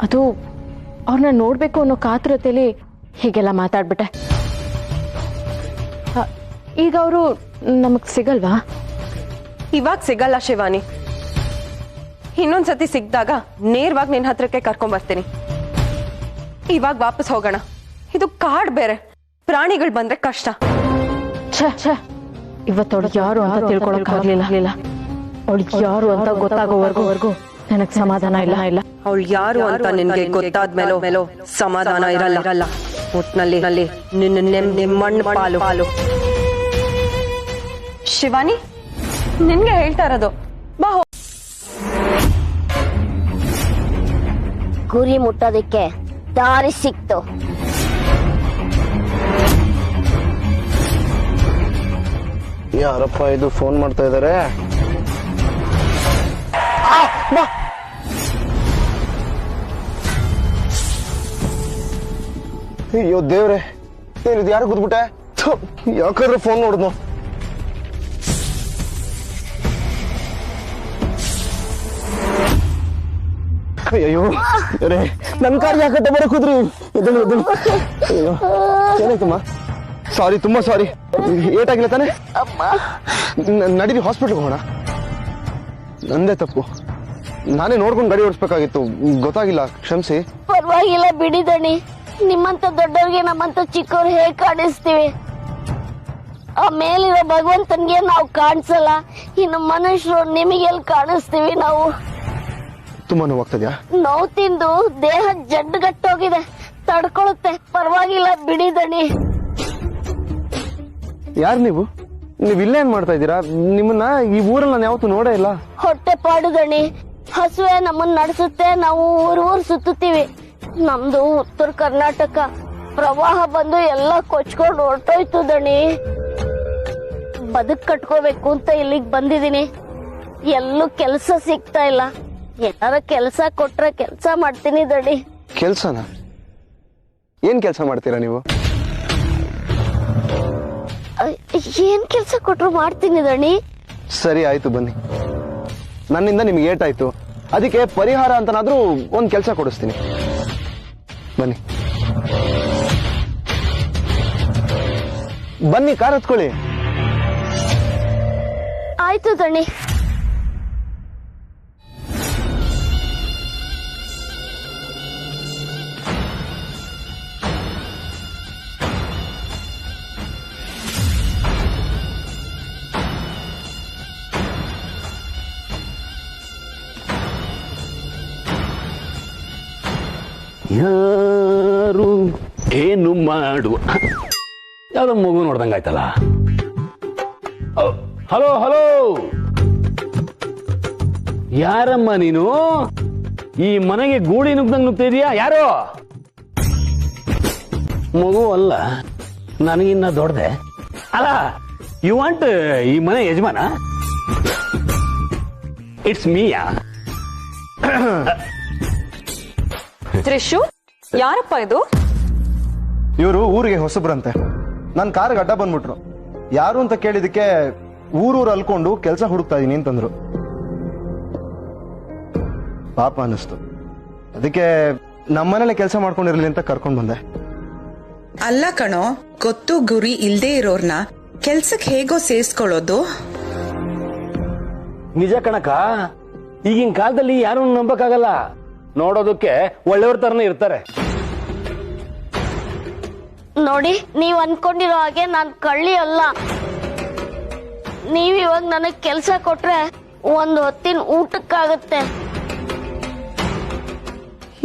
ಅದು ಅವ್ರನ್ನ ನೋಡ್ಬೇಕು ಅನ್ನೋ ಕಾತುರತೆಯಲ್ಲಿ ಹೀಗೆಲ್ಲ ಮಾತಾಡ್ಬಿಟ್ಟೆ. ಈಗ ಅವರು ನಮಗ್ ಸಿಗಲ್ವಾ? ಇವಾಗ ಸಿಗಲ್ಲ ಶಿವಾನಿ. ಇನ್ನೊಂದ್ಸತಿ ಸಿಗ್ದಾಗ ನೇರವಾಗಿ ನಿನ್ನ ಹತ್ರಕ್ಕೆ ಕರ್ಕೊಂಡ್ ಬರ್ತೀನಿ. ಇವಾಗ ವಾಪಸ್ ಹೋಗೋಣ. ಇದು ಕಾಡ್ ಬೇರೆ, ಪ್ರಾಣಿಗಳು ಬಂದ್ರೆ ಕಷ್ಟ. ಇವತ್ತವಳು ಯಾರು ಅಂತ ತಿಳ್ಕೊಳಕ್ ಆಗ್ಲಿಲ್ಲ. ಅವಳು ಯಾರು ಅಂತ ಗೊತ್ತಾಗೋವರೆಗೂ ನನಗ್ ಸಮಾಧಾನ ಇಲ್ಲ. ಅವಳು ಯಾರು ಅಂತ ನಿನ್ಗೆ ಗೊತ್ತಾದ್ಮೇಲೋ ಸಮಾಧಾನ ಇರಲ್ಲ. ಒಟ್ನಲ್ಲಿ ನಿನ್ನ ಮಣ್ಣು ಪಾಲು. ಶಿವಾನಿ, ನಿನ್ಗೆ ಹೇಳ್ತಾ ಇರೋದು. ಬಾ. ಗುರಿ ಮುಟ್ಟೋದಕ್ಕೆ ದಾರಿ ಸಿಕ್ತು. ಯಾರಪ್ಪ ಇದು ಫೋನ್ ಮಾಡ್ತಾ ಇದಾರೆ? ಅಯ್ಯೋ ದೇವ್ರೆ, ಏನಿದು? ಯಾರು ಕೂತ್ಬಿಟ್ಟೆ? ಯಾಕಾದ್ರೆ ಫೋನ್ ನೋಡಿದ್ನು. ಅಯ್ಯೋ ನನ್ ಕಾರ್ ಯಾಕತ್ತೆ ಬರಕ್ ಹೋದ್ರಿ? ಅಯ್ಯೋ ಏನಾಯ್ತಮ್ಮ? ಸಾರಿ, ತುಂಬಾ ಸಾರಿ. ಏಟಾಗಿಲ್ಲ ತಾನೆ? ನಡೀರಿ ಹಾಸ್ಪಿಟ್ಲ್ಗೆ ಹೋಗೋಣ. ನಂದೇ ತಪ್ಪು, ನಾನೇ ನೋಡ್ಕೊಂಡು ಗಾಡಿ ಓಡಿಸ್ಬೇಕಾಗಿತ್ತು, ಗೊತ್ತಾಗಿಲ್ಲ, ಕ್ಷಮಿಸಿ. ಪರವಾಗಿಲ್ಲ ಬಿಡಿ ದಣಿ, ನಿಮ್ಮಂತ ದೊಡ್ಡವ್ರಿಗೆ ನಮ್ಮಂತ ಚಿಕ್ಕವ್ರು ಹೇಗ್ ಕಾಣಿಸ್ತೀವಿ? ಆ ಮೇಲಿರೋ ಭಗವಂತನ್ಗೆ ನಾವು ಕಾಣಿಸಲ್ಲ, ಇನ್ನು ಮನುಷ್ಯರು ನಿಮಗೆಲ್ಲಿ ಕಾಣಿಸ್ತೀವಿ ನಾವು? ತುಂಬಾ ನೋವಾಗ್ತದ್ಯಾ? ನೋವು ತಿಂದು ದೇಹ ಜಡ್ಡುಗಟ್ಟೋಗಿದೆ, ತಡ್ಕೊಳುತ್ತೆ. ಪರವಾಗಿಲ್ಲ ಬಿಡಿ ದಣಿ. ಯಾರು ನೀವು? ನೀವ್ ಇಲ್ಲೇನ್ ಮಾಡ್ತಾ ಇದ್ದೀರಾ? ನಿಮ್ಮನ್ನ ಈ ಊರಲ್ಲಿ ನಾನು ಯಾವತ್ತೂ ನೋಡೇ ಇಲ್ಲ. ಹೊಟ್ಟೆ ಪಾಡು ದಣಿ, ಹಸುವೆ ನಮ್ಮನ್ನ ನಡೆಸುತ್ತೆ, ನಾವು ಊರ್ ಸುತ್ತುತ್ತೀವಿ. ನಮ್ದು ಉತ್ತರ ಕರ್ನಾಟಕ, ಪ್ರವಾಹ ಬಂದು ಎಲ್ಲ ಕೊಚ್ಕೊಂಡು ಹೊರಟೋಯ್ತು ದಣಿ. ಬದುಕ್ ಕಟ್ಕೋಬೇಕು ಅಂತ ಇಲ್ಲಿಗೆ ಬಂದಿದೀನಿ, ಎಲ್ಲೂ ಕೆಲ್ಸ ಸಿಗ್ತಾ ಇಲ್ಲ. ಏನಾರ ಕೆಲ್ಸ ಕೊಟ್ರೆ ಕೆಲ್ಸ ಮಾಡ್ತೀನಿ ದಣಿ. ಕೆಲ್ಸನ? ಏನ್ ಕೆಲ್ಸ ಮಾಡ್ತೀರಾ ನೀವು? ಏನ್ ಕೆಲ್ಸ ಕೊಟ್ರು ಮಾಡ್ತೀನಿ ದಣಿ. ಸರಿ ಆಯ್ತು, ಬನ್ನಿ. ನನ್ನಿಂದ ನಿಮ್ಗೆ ಏಟಾಯ್ತು, ಅದಕ್ಕೆ ಪರಿಹಾರ ಅಂತನಾದ್ರೂ ಒಂದ್ ಕೆಲ್ಸ ಕೊಡಿಸ್ತೀನಿ. ಬನ್ನಿ ಬನ್ನಿ, ಕಾರ್ ಹತ್ಕೊಳ್ಳಿ. ಆಯ್ತು ದಣಿ. ಯಾರು ಏನು ಮಾಡು, ಯಾವ್ದೋ ಮಗು ನೋಡ್ದಂಗಾಯ್ತಲ್ಲ. ಹಲೋ ಹಲೋ, ಯಾರಮ್ಮ ನೀನು? ಈ ಮನೆಗೆ ಗೂಳಿ ನುಗ್ದಂಗ್ ನುಗ್ತಾ ಇದೀಯಾ? ಯಾರು? ಮಗು ಅಲ್ಲ, ನನಗಿನ್ನ ದೊಡ್ಡದೆ ಅಲ್ಲ. ಯು ವಾಂಟ್ ಈ ಮನೆ ಯಜಮಾನ? ಇಟ್ಸ್ ಮೀಯಾ? ತ್ರಿಶು, ಯಾರಪ್ಪ ಇದು? ಇವರು ಊರಿಗೆ ಹೊಸಬ್ರಂತೆ, ನನ್ ಕಾರ್ಗೆ ಅಡ್ಡ ಬಂದ್ಬಿಟ್ರು. ಯಾರು ಅಂತ ಕೇಳಿದಕ್ಕೆ ಊರೂರು ಅಲ್ಕೊಂಡು ಕೆಲಸ ಹುಡುಕ್ತಾ ಇದೀನಿ ಅಂತಂದ್ರು. ಪಾಪ ಅನ್ನಿಸ್ತು, ಅದಕ್ಕೆ ನಮ್ಮನೇಲೆ ಕೆಲಸ ಮಾಡ್ಕೊಂಡಿರ್ಲಿ ಅಂತ ಕರ್ಕೊಂಡ್ ಬಂದೆ. ಅಲ್ಲ ಕಣೋ, ಗೊತ್ತು ಗುರಿ ಇಲ್ದೇ ಇರೋರ್ನ ಕೆಲ್ಸಕ್ಕೆ ಹೇಗೋ ಸೇರ್ಸ್ಕೊಳ್ಳೋದು. ನಿಜ ಕಣಕ, ಈಗಿನ ಕಾಲದಲ್ಲಿ ಯಾರು ನಂಬಕ್ಕಾಗಲ್ಲ. ನೋಡೋದಕ್ಕೆ ಒಳ್ಳೆಯವ್ರ ತರನೇ ಇರ್ತಾರೆ. ನೋಡಿ, ನೀವ್ ಅನ್ಕೊಂಡಿರೋ ಹಾಗೆ ನಾನ್ ಕಳ್ಳಿ ಅಲ್ಲ. ನೀವ್ ಇವಾಗ ನನಗ್ ಕೆಲ್ಸ ಕೊಟ್ರೆ ಒಂದ್ ಹೊತ್ತಿನ ಊಟಕ್ಕಾಗತ್ತೆ.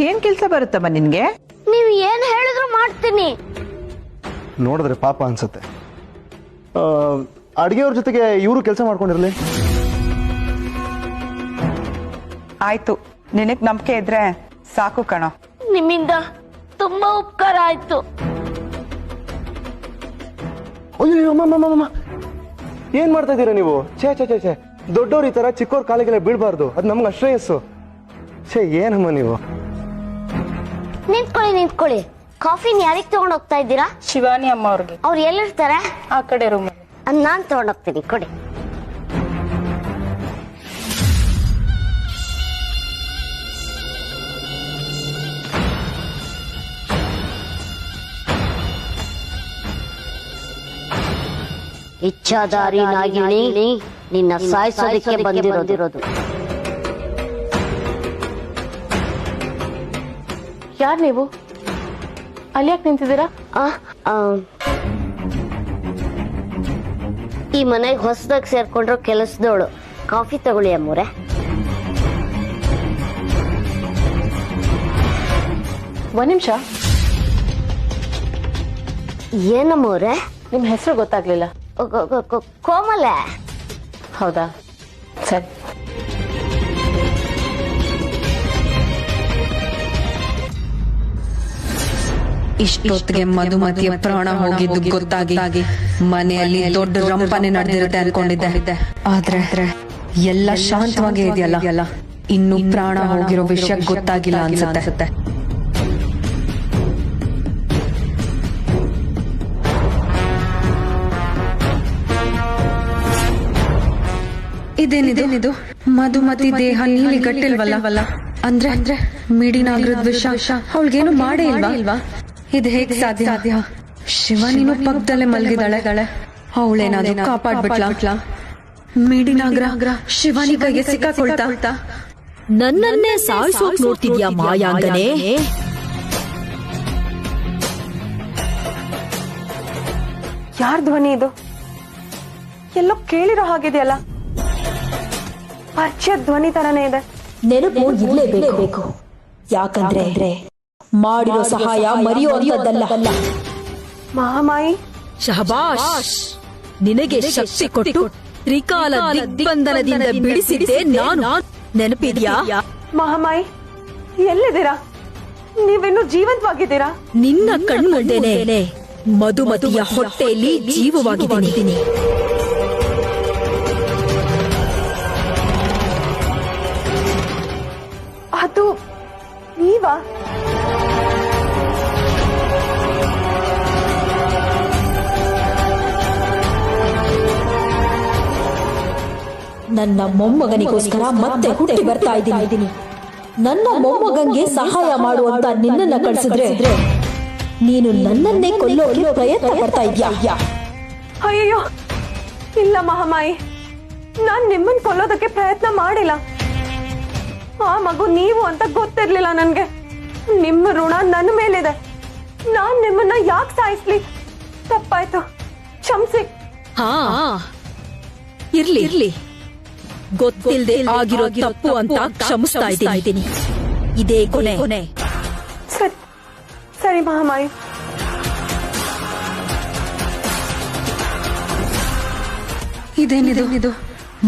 ಏನ್ ಕೆಲ್ಸ ಬರುತ್ತಮ್ಮ ನಿನ್ಗೆ? ನೀವ್ ಏನ್ ಹೇಳಿದ್ರು ಮಾಡ್ತೀನಿ. ನೋಡಿದ್ರೆ ಪಾಪ ಅನ್ಸುತ್ತೆ. ಅಡಿಗೆಯವ್ರ ಜೊತೆಗೆ ಇವರು ಕೆಲಸ ಮಾಡ್ಕೊಂಡಿರ್ಲಿ. ಆಯ್ತು, ನಿನಗ್ ನಂಬಿಕೆ ಇದ್ರೆ ಸಾಕು ಕಣೋ. ನಿಮ್ಮಿಂದ ತುಂಬಾ ಉಪಕಾರ ಆಯ್ತು. ಅಯ್ಯೋ ಏನ್ ಮಾಡ್ತಾ ಇದ್ದೀರಾ ನೀವು? ಛೇ ಛೇ ಛೇ ಛೇ, ದೊಡ್ಡವ್ರ ಈ ತರ ಚಿಕ್ಕವ್ರ ಕಾಲಿಗೆಲ್ಲ ಬೀಳ್ಬಾರ್ದು, ಅದು ನಮ್ಗೆ ಅಶ್ರೇಯಸ್ಸು. ಛೇ, ಏನಮ್ಮ ನೀವು? ನಿಂತ್ಕೊಳ್ಳಿ ನಿಂತ್ಕೊಳ್ಳಿ. ಕಾಫಿನ ಯಾರಿಗ್ ತಗೊಂಡ್ ಹೋಗ್ತಾ ಇದ್ದೀರಾ? ಶಿವಾನಿ ಅಮ್ಮ ಅವ್ರಿಗೆ. ಅವ್ರು ಎಲ್ಲಿರ್ತಾರೆ? ಆ ಕಡೆ ರೂಮ್. ನಾನ್ ತಗೊಂಡ್ ಹೋಗ್ತೀನಿ, ಕೊಡಿ. ಇಚ್ಛಾಧಾರಿ ನಾಗಿಣಿ, ನಿನ್ನ ಸಾಯಿಸೋದಕ್ಕೆ ಬಂದಿರೋದು. ಯಾರ್ ನೀವು? ಅಲ್ಲಿ ಯಾಕೆ ನಿಂತಿದ್ದೀರಾ? ಈ ಮನೆಗೆ ಹೊಸದಾಗಿ ಸೇರ್ಕೊಂಡ್ರು ಕೆಲಸದವಳು. ಕಾಫಿ ತಗೊಳ್ಳಿ ಅಮ್ಮೂರೆ. ಒಂದ್ ನಿಮಿಷ. ಏನಮ್ಮೂರೆ? ನಿಮ್ ಹೆಸರು ಗೊತ್ತಾಗ್ಲಿಲ್ಲ. ಕೋಮಲ. ಹೌದಾ, ಸರಿ. ಇಷ್ಟೊತ್ತಿಗೆ ಮಧುಮತಿಯ ಪ್ರಾಣ ಹೋಗಿದ್ದು ಗೊತ್ತಾಗಿ ಮನೆಯಲ್ಲಿ ದೊಡ್ಡ ರಂಪನೆ ನಡೆದಿರುತ್ತೆ ಅನ್ಕೊಂಡಿದ್ದೆ. ಆದ್ರೆ ಎಲ್ಲ ಶಾಂತವಾಗಿ ಇದೆಯಲ್ಲ, ಇನ್ನು ಪ್ರಾಣ ಹೋಗಿರೋ ವಿಷಯ ಗೊತ್ತಾಗಿಲ್ಲ ಅನ್ಸುತ್ತೆ. ಇದೇನಿದು? ಮಧುಮತಿ ದೇಹ ನೀಲಿ ಗಟ್ಟಿಲ್ವಲ್ಲ? ಅಂದ್ರೆ ಮಿಡಿನಾಗರದ ವಿಷ ಅವಳಿಗೇನು ಮಾಡೇ ಇಲ್ವಾ? ಇದು ಹೇಗೆ ಸಾಧ್ಯ? ಶಿವ ನೀನು ಪಕ್ಕದಲ್ಲೇ ಮಲಗಿದಾಳೆ, ಅವಳೇನಾದ್ರೂ ಕಾಪಾಡ್ಬಿಟ್ಲಾ? ಮಿಡಿನಾಗ್ರ ಶಿವಾನಿ ಕೈಗೆ ಸಿಕ್ಕಾಕೊಳ್ತಾ ನನ್ನನ್ನೇ ಸಾಯಿಸೋಕ್ ನೋಡ್ತಿದ್ಯಾ ಮಾಯಾಂಗನೆ? ಯಾರ್ ಧ್ವನಿ ಇದು? ಎಲ್ಲೋ ಕೇಳಿರೋ ಹಾಗಿದೆಯಲ್ಲ, ಪರಿಚಯ ಧ್ವನಿ ತರನೇ ಇದೆ. ನೆನಪು ಇರ್ಲೇಬೇಕು, ಯಾಕಂದ್ರೆ ಮಾಡಿರೋ ಸಹಾಯ ಮರೆಯುವಂತದ್ದಲ್ಲ. ಮಹಾಮಾಯಿ ಶಹಬಾಷ್, ನಿನಗೆ ಶಕ್ತಿ ಕೊಟ್ಟು ತ್ರಿಕಾಲ ದಿಗ್ಬಂಧನದಿಂದ ಬಿಡಿಸಿದ್ದೆ ನಾನು, ನೆನಪಿದ್ಯಾ? ಮಹಾಮಾಯಿ ಎಲ್ಲಿದ್ದೀರಾ? ನೀವಿನ್ನು ಜೀವಂತವಾಗಿದ್ದೀರಾ? ನಿನ್ನ ಕಣ್ಮುಂದೆನೆ ಮಧುಮತಿಯ ಹೊಟ್ಟೆಯಲ್ಲಿ ಜೀವವಾಗಿದ್ದೀನಿ. ಅದು ನೀವಾ? ನನ್ನ ಮೊಮ್ಮಗನಿಗೋಸ್ಕರ ಮತ್ತೆ ಹುಟ್ಟಿ ಬರ್ತಾ ಇದ್ದೀನಿ. ನನ್ನ ಮೊಮ್ಮಗಂಗೆ ಸಹಾಯ ಮಾಡುವಂತ ನಿನ್ನನ್ನ ಕಳಿಸಿದ್ರೆ ನೀನು ನನ್ನನ್ನೇ ಕೊಲ್ಲೋಕೆ ಪ್ರಯತ್ನ ಪಡ್ತಾ ಇದ್ಯಾ? ಅಯ್ಯೋ ಇಲ್ಲ ಮಹಾಮಾಯಿ, ನಾನ್ ನಿಮ್ಮನ್ ಕೊಲ್ಲೋದಕ್ಕೆ ಪ್ರಯತ್ನ ಮಾಡಿಲ್ಲ. ಆ ಮಗು ನೀವು ಅಂತ ಗೊತ್ತಿರ್ಲಿಲ್ಲ ನನ್ಗೆ. ನಿಮ್ಮ ಋಣ ನನ್ನ ಮೇಲಿದೆ. ನಾನ್ ನಿಮ್ಮನ್ನ ಯಾಕೆ ಸಾಯಿಸ್ಲಿ? ತಪ್ಪಾಯ್ತು, ಕ್ಷಮಿಸಿ. ಹಾ ಇರ್ಲಿ, ಗೊತ್ತಿಲ್ಲದೆ ಆಗಿರೋ ತಪ್ಪು ಅಂತ ಕ್ಷಮಿಸ್ತಾ ಇದ್ದೀನಿ. ಇದೇ ಕೊನೆ. ಸರಿ ಮಹಾಮಾಯಿ. ಇದೇನಿದು?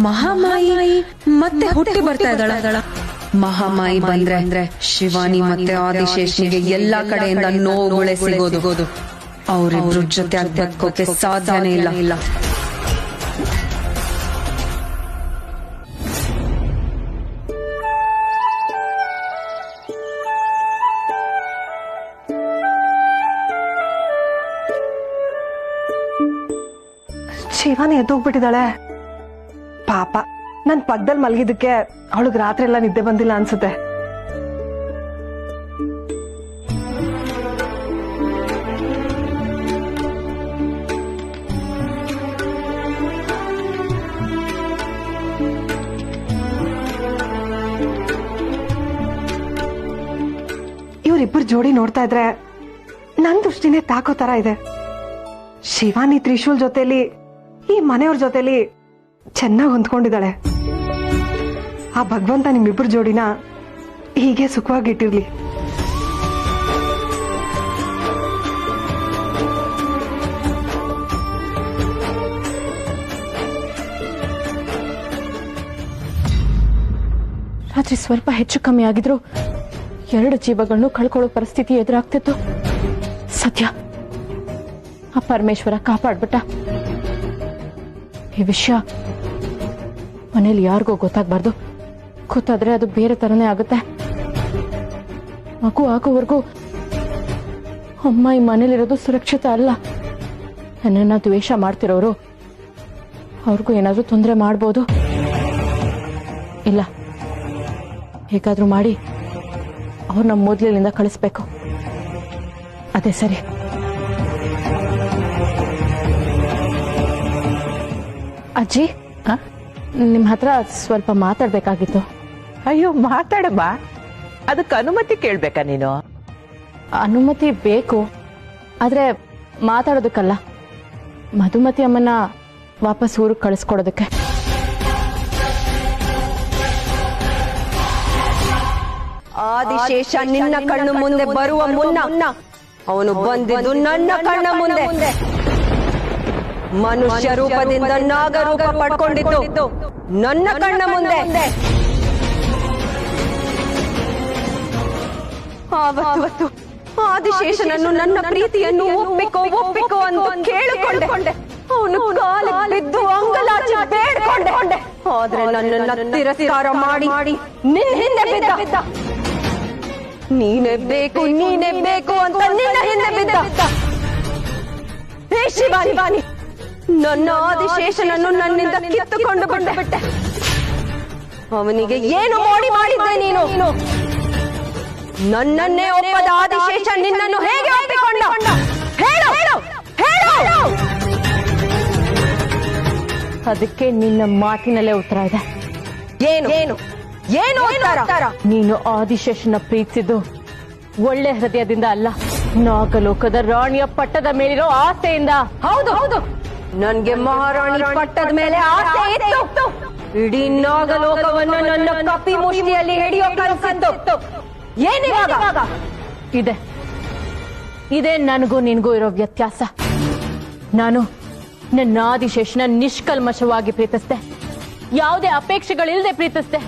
ಮಹಾಮಾಯಿ ಮತ್ತೆ ಹುಟ್ಟಿ ಬರ್ತಾ ಇದ್ದಾಳ. ಮಹಾಮಾಯಿ ಬಂದ್ರೆ ಶಿವಾನಿ ಮತ್ತೆ ಆದಿಶೇಷನಿಗೆ ಎಲ್ಲಾ ಕಡೆಯಿಂದ ನೋವುಗಳೇ ಸಿಗೋದು. ಅವರಿಬ್ರು ಜೊತೆ ಬದುಕೋಕೆ ಸಾಧ್ಯನೇ ಇಲ್ಲ. ಶಿವಾನಿ ಎದ್ದೋಗ್ಬಿಟ್ಟಿದ್ದಾಳೆ. ಪಾಪ, ನನ್ ಪಕ್ಕದಲ್ಲಿ ಮಲಗಿದ್ದಕ್ಕೆ ಅವಳಿಗೆ ರಾತ್ರಿ ಎಲ್ಲ ನಿದ್ದೆ ಬಂದಿಲ್ಲ ಅನ್ಸುತ್ತೆ. ಇವರಿಬ್ಬರು ಜೋಡಿ ನೋಡ್ತಾ ಇದ್ರೆ ನನ್ ದೃಷ್ಟಿನೇ ತಾಕೋ ತರ ಇದೆ. ಶಿವಾನಿ ತ್ರಿಶೂಲ್ ಜೊತೆಲಿ ಈ ಮನೆಯವ್ರ ಜೊತೆಲಿ ಚೆನ್ನಾಗಿ ಹೊಂದ್ಕೊಂಡಿದ್ದಾಳೆ. ಆ ಭಗವಂತ ನಿಮ್ಮಿಬ್ಬರು ಜೋಡಿನ ಹೀಗೆ ಸುಖವಾಗಿಟ್ಟಿರ್ಲಿ. ರಾತ್ರಿ ಸ್ವಲ್ಪ ಹೆಚ್ಚು ಕಮ್ಮಿ ಆಗಿದ್ರು 2 ಜೀವಗಳನ್ನು ಕಳ್ಕೊಳ್ಳೋ ಪರಿಸ್ಥಿತಿ ಎದುರಾಗ್ತಿತ್ತು. ಸತ್ಯ, ಆ ಪರಮೇಶ್ವರ ಕಾಪಾಡ್ಬಿಟ್ಟ. ಈ ವಿಷಯ ಮನೇಲಿ ಯಾರಿಗೂ ಗೊತ್ತಾಗ್ಬಾರ್ದು. ಗೊತ್ತಾದ್ರೆ ಅದು ಬೇರೆ ತರನೇ ಆಗುತ್ತೆ. ಮಗು ಆಗೋವರೆಗೂ ಅಮ್ಮ ಈ ಮನೇಲಿರೋದು ಸುರಕ್ಷಿತ ಅಲ್ಲ. ನನ್ನನ್ನ ದ್ವೇಷ ಮಾಡ್ತಿರೋರು ಅವ್ರಿಗೂ ಏನಾದ್ರೂ ತೊಂದರೆ ಮಾಡ್ಬೋದು. ಇಲ್ಲ, ಹೇಗಾದ್ರೂ ಮಾಡಿ ಅವ್ರನ್ನ ಮೊದಲಿನಿಂದ ಕಳಿಸ್ಬೇಕು. ಅದೇ ಸರಿ. ಅಜ್ಜಿ, ನಿಮ್ ಹತ್ರ ಸ್ವಲ್ಪ ಮಾತಾಡ್ಬೇಕಾಗಿತ್ತು. ಅಯ್ಯೋ ಮಾತಾಡಮ್ಮ, ಅದಕ್ಕೆ ಅನುಮತಿ ಕೇಳ್ಬೇಕಾ ನೀನು? ಅನುಮತಿ ಬೇಕು, ಆದ್ರೆ ಮಾತಾಡೋದಕ್ಕಲ್ಲ, ಮಧುಮತಿ ಅಮ್ಮನ ವಾಪಸ್ ಊರಿಗೆ ಕಳಿಸ್ಕೊಡೋದಕ್ಕೆ. ಆದಿಶೇಷ ನಿನ್ನ ಕಣ್ಣು ಮುಂದೆ ಬರುವ ಮುನ್ನ ಅವನು ಬಂದಿದ್ದು ನನ್ನ ಕಣ್ಣ ಮುಂದೆ. ಮನುಷ್ಯ ರೂಪದಿಂದ ನಾಗರೂಪ ಪಡ್ಕೊಂಡಿದ್ದು ನನ್ನ ಕಣ್ಣ ಮುಂದೆ. ಆವತ್ತು ಆದಿಶೇಷನನ್ನು ನನ್ನ ಪ್ರೀತಿಯನ್ನು ಒಪ್ಪಿಕೋ ಅಂತ ಕೇಳಿಕೊಂಡೆ. ಅವನು ಕಾಲಿಗೆ ಬಿದ್ದು ಅಂಗಲಾಚಿ ಬೇಡ್ಕೊಂಡೆ. ಆದ್ರೆ ನನ್ನನ್ನ ತಿರಸ್ಕಾರ ಮಾಡಿ ನಿನ್ನ ಹಿಂದೆ ಬಿದ್ದ. ನೀನೇ ಬೇಕು ಅಂತ ನಿನ್ನ ಹಿಂದೆ ಬಿದ್ದ. ಹೇ ಶಿವಾನಿ, ನನ್ನ ಆದಿಶೇಷನನ್ನು ನನ್ನಿಂದ ಕಿತ್ತುಕೊಂಡು ಬಿಟ್ಟೆ. ಅವನಿಗೆ ಏನು ಮಾಡಿದ್ದೆ ನೀನು? ನನ್ನನ್ನೇ ಒಪ್ಪದ ಆದಿಶೇಷ ನಿನ್ನನ್ನು ಹೇಗೆ ಒಪ್ಪಿಕೊಂಡ? ಹೇಳು ಹೇಳು ಹೇಳು. ಅದಕ್ಕೆ ನಿನ್ನ ಮಾತಿನಲ್ಲೇ ಉತ್ತರ ಇದೆ. ಏನು ಏನು ಏನು ಉತ್ತರ? ನೀನು ಆದಿಶೇಷನ ಪ್ರೀತಿಸಿದ್ದು ಒಳ್ಳೆ ಹೃದಯದಿಂದ ಅಲ್ಲ, ನಾಗಲೋಕದ ರಾಣಿಯ ಪಟ್ಟದ ಮೇಲಿರೋ ಆಸೆಯಿಂದ. ಹೌದು ಹೌದು, ನನ್ಗೆ ಮಹಾರಾಣಿ ಪಟ್ಟದ ಮೇಲೆ ಆಸೆ ಇತ್ತು. ಇಡೀ ನಾಗಲೋಕವನ್ನು ನನ್ನ ಕಪಿ ಮುಷ್ಟಿಯಲ್ಲಿ ಹಿಡಿಯೋ ಕನಸಿತ್ತು. ಏನಿವಾಗ? ಇದೇ ನನಗೂ ನಿನಗೂ ಇರೋ ವ್ಯತ್ಯಾಸ. ನಾನು ನನ್ನ ಆದಿಶೇಷನ ನಿಷ್ಕಲ್ಮಶವಾಗಿ ಪ್ರೀತಿಸ್ದೆ, ಯಾವುದೇ ಅಪೇಕ್ಷೆಗಳಿಲ್ಲದೆ ಪ್ರೀತಿಸ್ದೆ.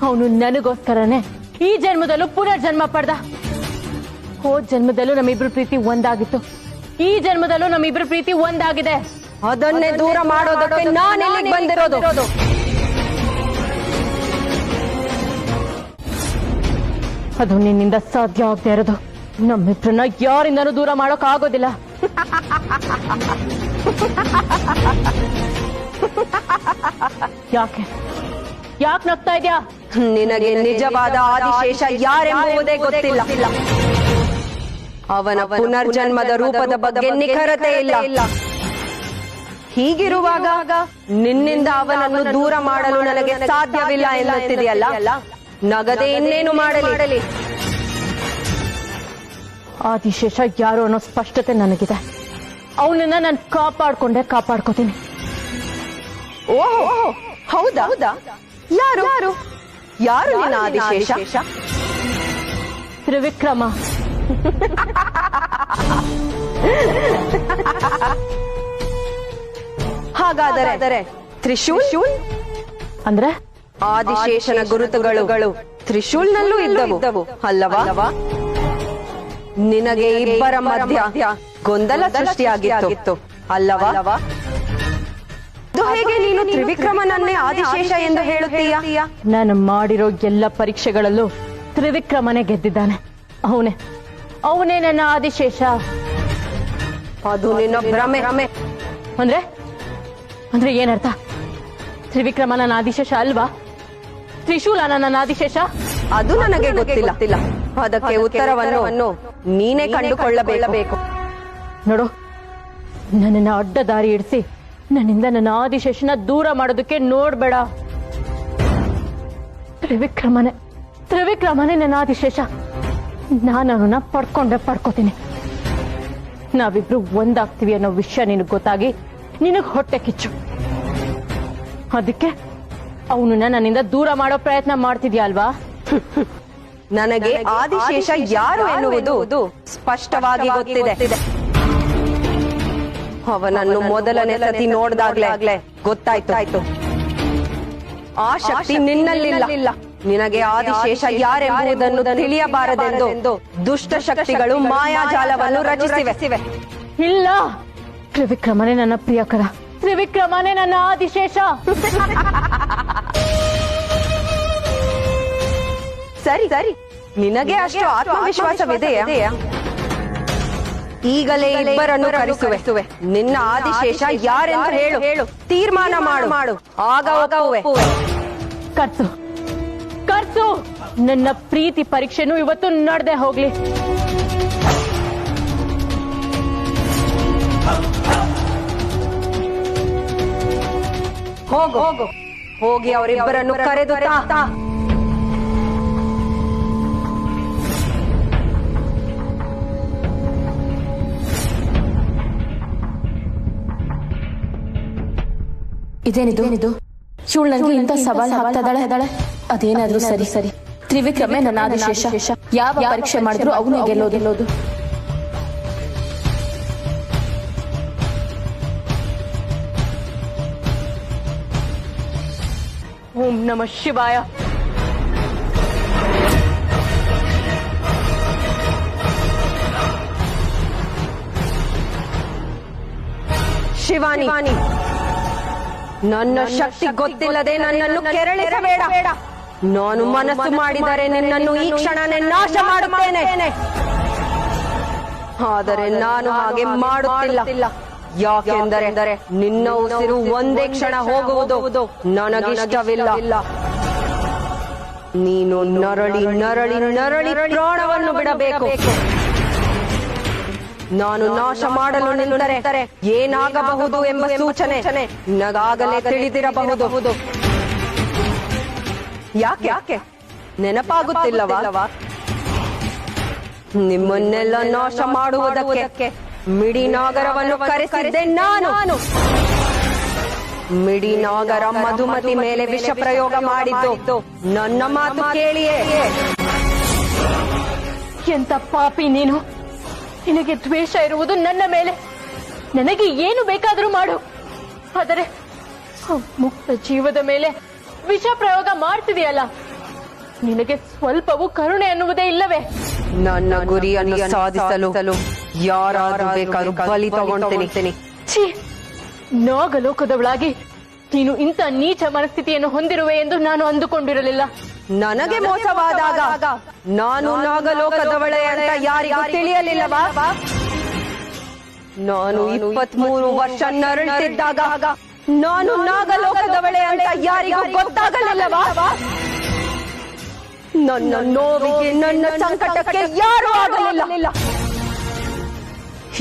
ಅವನು ನನಗೋಸ್ಕರನೇ ಈ ಜನ್ಮದಲ್ಲೂ ಪುನರ್ಜನ್ಮ ಪಡೆದ. ಹೋದ ಜನ್ಮದಲ್ಲೂ ನಮ್ಮಿಬ್ರು ಪ್ರೀತಿ ಒಂದಾಗಿತ್ತು, ಈ ಜನ್ಮದಲ್ಲೂ ನಮ್ಮಿಬ್ರು ಪ್ರೀತಿ ಒಂದಾಗಿದೆ. ಅದನ್ನೇ ದೂರ ಮಾಡೋದಕ್ಕೆ ನಾನು ಇಲ್ಲಿಗೆ ಬಂದಿರೋದು. ಅದು ನಿನ್ನಿಂದ ಸಾಧ್ಯ ಆಗದೆ ಇರೋದು. ನಮ್ಮಿಬ್ರನ್ನ ಯಾರಿಂದನೂ ದೂರ ಮಾಡೋಕ್ ಆಗೋದಿಲ್ಲ. ಯಾಕೆ ನಗ್ತಾ ಇದ್ಯಾ? ನಿನಗೆ ನಿಜವಾದ ಆದಿಶೇಷ ಯಾರೆಂಬುದೇ ಗೊತ್ತಿಲ್ಲ. ಅವನ ಪುನರ್ಜನ್ಮದ ರೂಪದ ಬಗ್ಗೆ ನಿಖರತೆ ಇಲ್ಲ. ಹೀಗಿರುವಾಗ ನಿನ್ನಿಂದ ಅವನನ್ನು ದೂರ ಮಾಡಲು ನನಗೆ ಸಾಧ್ಯವಿಲ್ಲ ಎನ್ನುತ್ತಿದೆಯಲ್ಲ, ನಗದೆ ಇನ್ನೇನು ಮಾಡಲಿ? ಆದಿಶೇಷ ಯಾರು ಅನ್ನೋ ಸ್ಪಷ್ಟತೆ ನನಗಿದೆ. ಅವನನ್ನ ನಾನು ಕಾಪಾಡ್ಕೋತೀನಿ. ಓಹೋ, ಹೌದಾ? ಯಾರು ಯಾರು ಯಾರು ನಿನ್ನ ಆದಿಶೇಷ? ತ್ರಿವಿಕ್ರಮ. ಹಾಗಾದರೆ ತ್ರಿಶೂಲ್ ಅಂದ್ರೆ ಆದಿಶೇಷನ ಗುರುತುಗಳು ತ್ರಿಶೂಲ್ನಲ್ಲೂ ಇದ್ದವು ಅಲ್ಲವಾ? ನಿನಗೆ ಇಬ್ಬರ ಮಧ್ಯ ಗೊಂದಲ ಸೃಷ್ಟಿಯಾಗಿತ್ತು ಅಲ್ಲವಾ? ಅದು ಹೇಗೆ ನೀನು ತ್ರಿವಿಕ್ರಮನನ್ನೇ ಆದಿಶೇಷ ಎಂದು ಹೇಳುತ್ತೀಯ? ನಾನು ಮಾಡಿರೋ ಎಲ್ಲ ಪರೀಕ್ಷೆಗಳಲ್ಲೂ ತ್ರಿವಿಕ್ರಮನೇ ಗೆದ್ದಿದ್ದಾನೆ. ಅವನೇ ನನ್ನ ಆದಿಶೇಷ. ಅದು ನಿನ್ನ ಭ್ರಮೆ. ಅಂದ್ರೆ ಏನರ್ಥ? ತ್ರಿವಿಕ್ರಮ ನನ್ನ ಆದಿಶೇಷ ಅಲ್ವಾ? ತ್ರಿಶೂಲ ನನ್ನ ಆದಿಶೇಷ? ಅದು ನನಗೆ ಗೊತ್ತಿಲ್ಲ. ಅದಕ್ಕೆ ಉತ್ತರವನ್ನು ನೀನೇ ಕಂಡುಕೊಳ್ಳಬೇಕು. ನೋಡು, ನನ್ನನ್ನು ಅಡ್ಡ ದಾರಿ ಇಡಿಸಿ ನನ್ನಿಂದ ನನ್ನ ಆದಿಶೇಷನ ದೂರ ಮಾಡೋದಕ್ಕೆ ನೋಡ್ಬೇಡ. ತ್ರಿವಿಕ್ರಮನೇ ನನ್ನ ಆದಿಶೇಷ. ನಾನು ಅವನ್ನ ಪಡ್ಕೋತೀನಿ. ನಾವಿಬ್ರು ಒಂದಾಗ್ತೀವಿ ಅನ್ನೋ ವಿಷಯ ನಿನಗೆ ಗೊತ್ತಾಗಿ ನಿನಗ್ ಹೊಟ್ಟೆ ಕಿಚ್ಚು. ಅದಕ್ಕೆ ಅವನನ್ನ ನನ್ನಿಂದ ದೂರ ಮಾಡೋ ಪ್ರಯತ್ನ ಮಾಡ್ತಿದ್ಯಾ ಅಲ್ವಾ? ನನಗೆ ಆದಿಶೇಷ ಯಾರು ಎನ್ನುವುದು ಸ್ಪಷ್ಟವಾಗಿ ಗೊತ್ತಿದೆ. ಅವನನ್ನು ಮೊದಲನೇ ಸತಿ ನೋಡಿದಾಗ್ಲೇ ಗೊತ್ತಾಯ್ತು. ಆ ಶಕ್ತಿ ನಿನ್ನಲ್ಲಿಲ್ಲ. ನಿನಗೆ ಆದಿಶೇಷ ಯಾರೆಂಬುದನ್ನು ತಿಳಿಯಬಾರದೆಂದು ದುಷ್ಟ ಶಕ್ತಿಗಳು ಮಾಯಾಜಾಲವನ್ನು ರಚಿಸಿವೆ. ಇಲ್ಲ, ತ್ರಿವಿಕ್ರಮನೇ ನನ್ನ ಪ್ರಿಯಕರ. ತ್ರಿವಿಕ್ರಮನೇ ನನ್ನ ಆದಿಶೇಷ. ಸರಿ, ನಿನಗೆ ಅಷ್ಟು ಆತ್ಮವಿಶ್ವಾಸವಿದೆಯಾ? ಈಗಲೇ ಇಬ್ಬರನ್ನು ಕರೆಸುವೆ. ನಿನ್ನ ಆದಿಶೇಷ ಯಾರೆಂದು ಹೇಳು. ತೀರ್ಮಾನ ಮಾಡು. ಆಗ ಒಪ್ಪುವೆ. ಕರ್ಸು. ನನ್ನ ಪ್ರೀತಿ ಪರೀಕ್ಷೆನೂ ಇವತ್ತು ನಡೆದೇ ಹೋಗ್ಲಿ. ಹೋಗಿ ಅವರಿಬ್ಬರನ್ನು ಕರೆದು ತಾ. ಇದೇನಿದು? ಇವಳು ನನಗೆ ಇಂಥ ಸವಾಲ್ ಹಾಕ್ತಾ ಇದ್ದಾಳೆ. ಅದೇನಾದ್ರೂ ಸರಿ. ತ್ರಿವಿಕ್ರಮೇ ನನ್ನ ಆದಿಶೇಷ. ಯಾವ ಪರೀಕ್ಷೆ ಮಾಡಿದ್ರು ಅವನೇ ಗೆಲ್ಲೋದು. ಓಂ ನಮಃ ಶಿವಾಯ. ಶಿವಾನಿ, ನನ್ನ ಶಕ್ತಿ ಗೊತ್ತಿಲ್ಲದೆ ನನ್ನನ್ನು ಕೆರಳಿಸಬೇಡ. ನಾನು ಮನಸ್ಸು ಮಾಡಿದರೆ ನಿನ್ನನ್ನು ಈ ಕ್ಷಣನೇ ನಾಶ ಮಾಡುತ್ತೇನೆ. ಆದರೆ ನಾನು ಹಾಗೆ ಮಾಡುತ್ತಿಲ್ಲ. ಯಾಕೆಂದರೆ ನಿನ್ನ ಉಸಿರು ಒಂದೇ ಕ್ಷಣ ಹೋಗುವುದು ನನಗಿಷ್ಟವಿಲ್ಲ. ನೀನು ನರಳಿ ನರಳಿ ನರಳಿ ಪ್ರಾಣವನ್ನು ಬಿಡಬೇಕು. ನಾನು ನಾಶ ಮಾಡಲು ನಿಂತರೆ ಏನಾಗಬಹುದು ಎಂಬ ಸೂಚನೆ ನನಗಾಗಲೇ ತಿಳಿದಿರಬಹುದು. ಯಾಕೆ ನೆನಪಾಗುತ್ತಿಲ್ಲವಾ? ನಿಮ್ಮನ್ನೆಲ್ಲ ನಾಶ ಮಾಡುವುದಕ್ಕೆ ಮಿಡಿನಾಗರವನ್ನು ಕರೆಸಿದ್ದೆ ನಾನು. ಮಿಡಿನಾಗರ ಮಧುಮತಿ ಮೇಲೆ ವಿಷ ಪ್ರಯೋಗ ಮಾಡಿದ್ದು ನನ್ನ ಮಾತು ಕೇಳಿಯೇ. ಎಂತ ಪಾಪಿ ನೀನು! ನಿನಗೆ ದ್ವೇಷ ಇರುವುದು ನನ್ನ ಮೇಲೆ. ನನಗೆ ಏನು ಬೇಕಾದರೂ ಮಾಡು, ಆದರೆ ಮುಕ್ತ ಜೀವದ ಮೇಲೆ ವಿಷ ಪ್ರಯೋಗ ಮಾಡ್ತಿದೆಯಲ್ಲ, ನಿನಗೆ ಸ್ವಲ್ಪವೂ ಕರುಣೆ ಅನ್ನುವುದೇ ಇಲ್ಲವೇ? ನನ್ನ ಗುರಿಯನ್ನು ಸಾಧಿಸಲು ಯಾರಾದರೂ ಬೇಕಾದ್ರೂ ಬಲಿ ತಗೊಳ್ತೀನಿ. ಛೀ, ನಾಗಲೋಕದವಳಾಗಿ ನೀನು ಇಂಥ ನೀಚ ಮನಸ್ಥಿತಿಯನ್ನು ಹೊಂದಿರುವೆ ಎಂದು ನಾನು ಅಂದುಕೊಂಡಿರಲಿಲ್ಲ. ನನಗೆ ಮೋಸವಾದಾಗ ನಾನು ನಾಗಲೋಕದವಳೆ ಅಂತ ಯಾರಿಗೂ ತಿಳಿಯಲಿಲ್ಲವಾ? ನಾನು 23 ವರ್ಷ ನರಳುತ್ತಿದ್ದಾಗ ನಾನು ನಾಗಲೋಕದವಳೆ ಅಂತ ಯಾರಿಗೂ ಗೊತ್ತಾಗಲಿಲ್ಲವಾ? ನನ್ನ ನೋವಿಗೆ, ನನ್ನ ಸಂಕಟಕ್ಕೆ ಯಾರೂ ಆಗಲಿಲ್ಲ.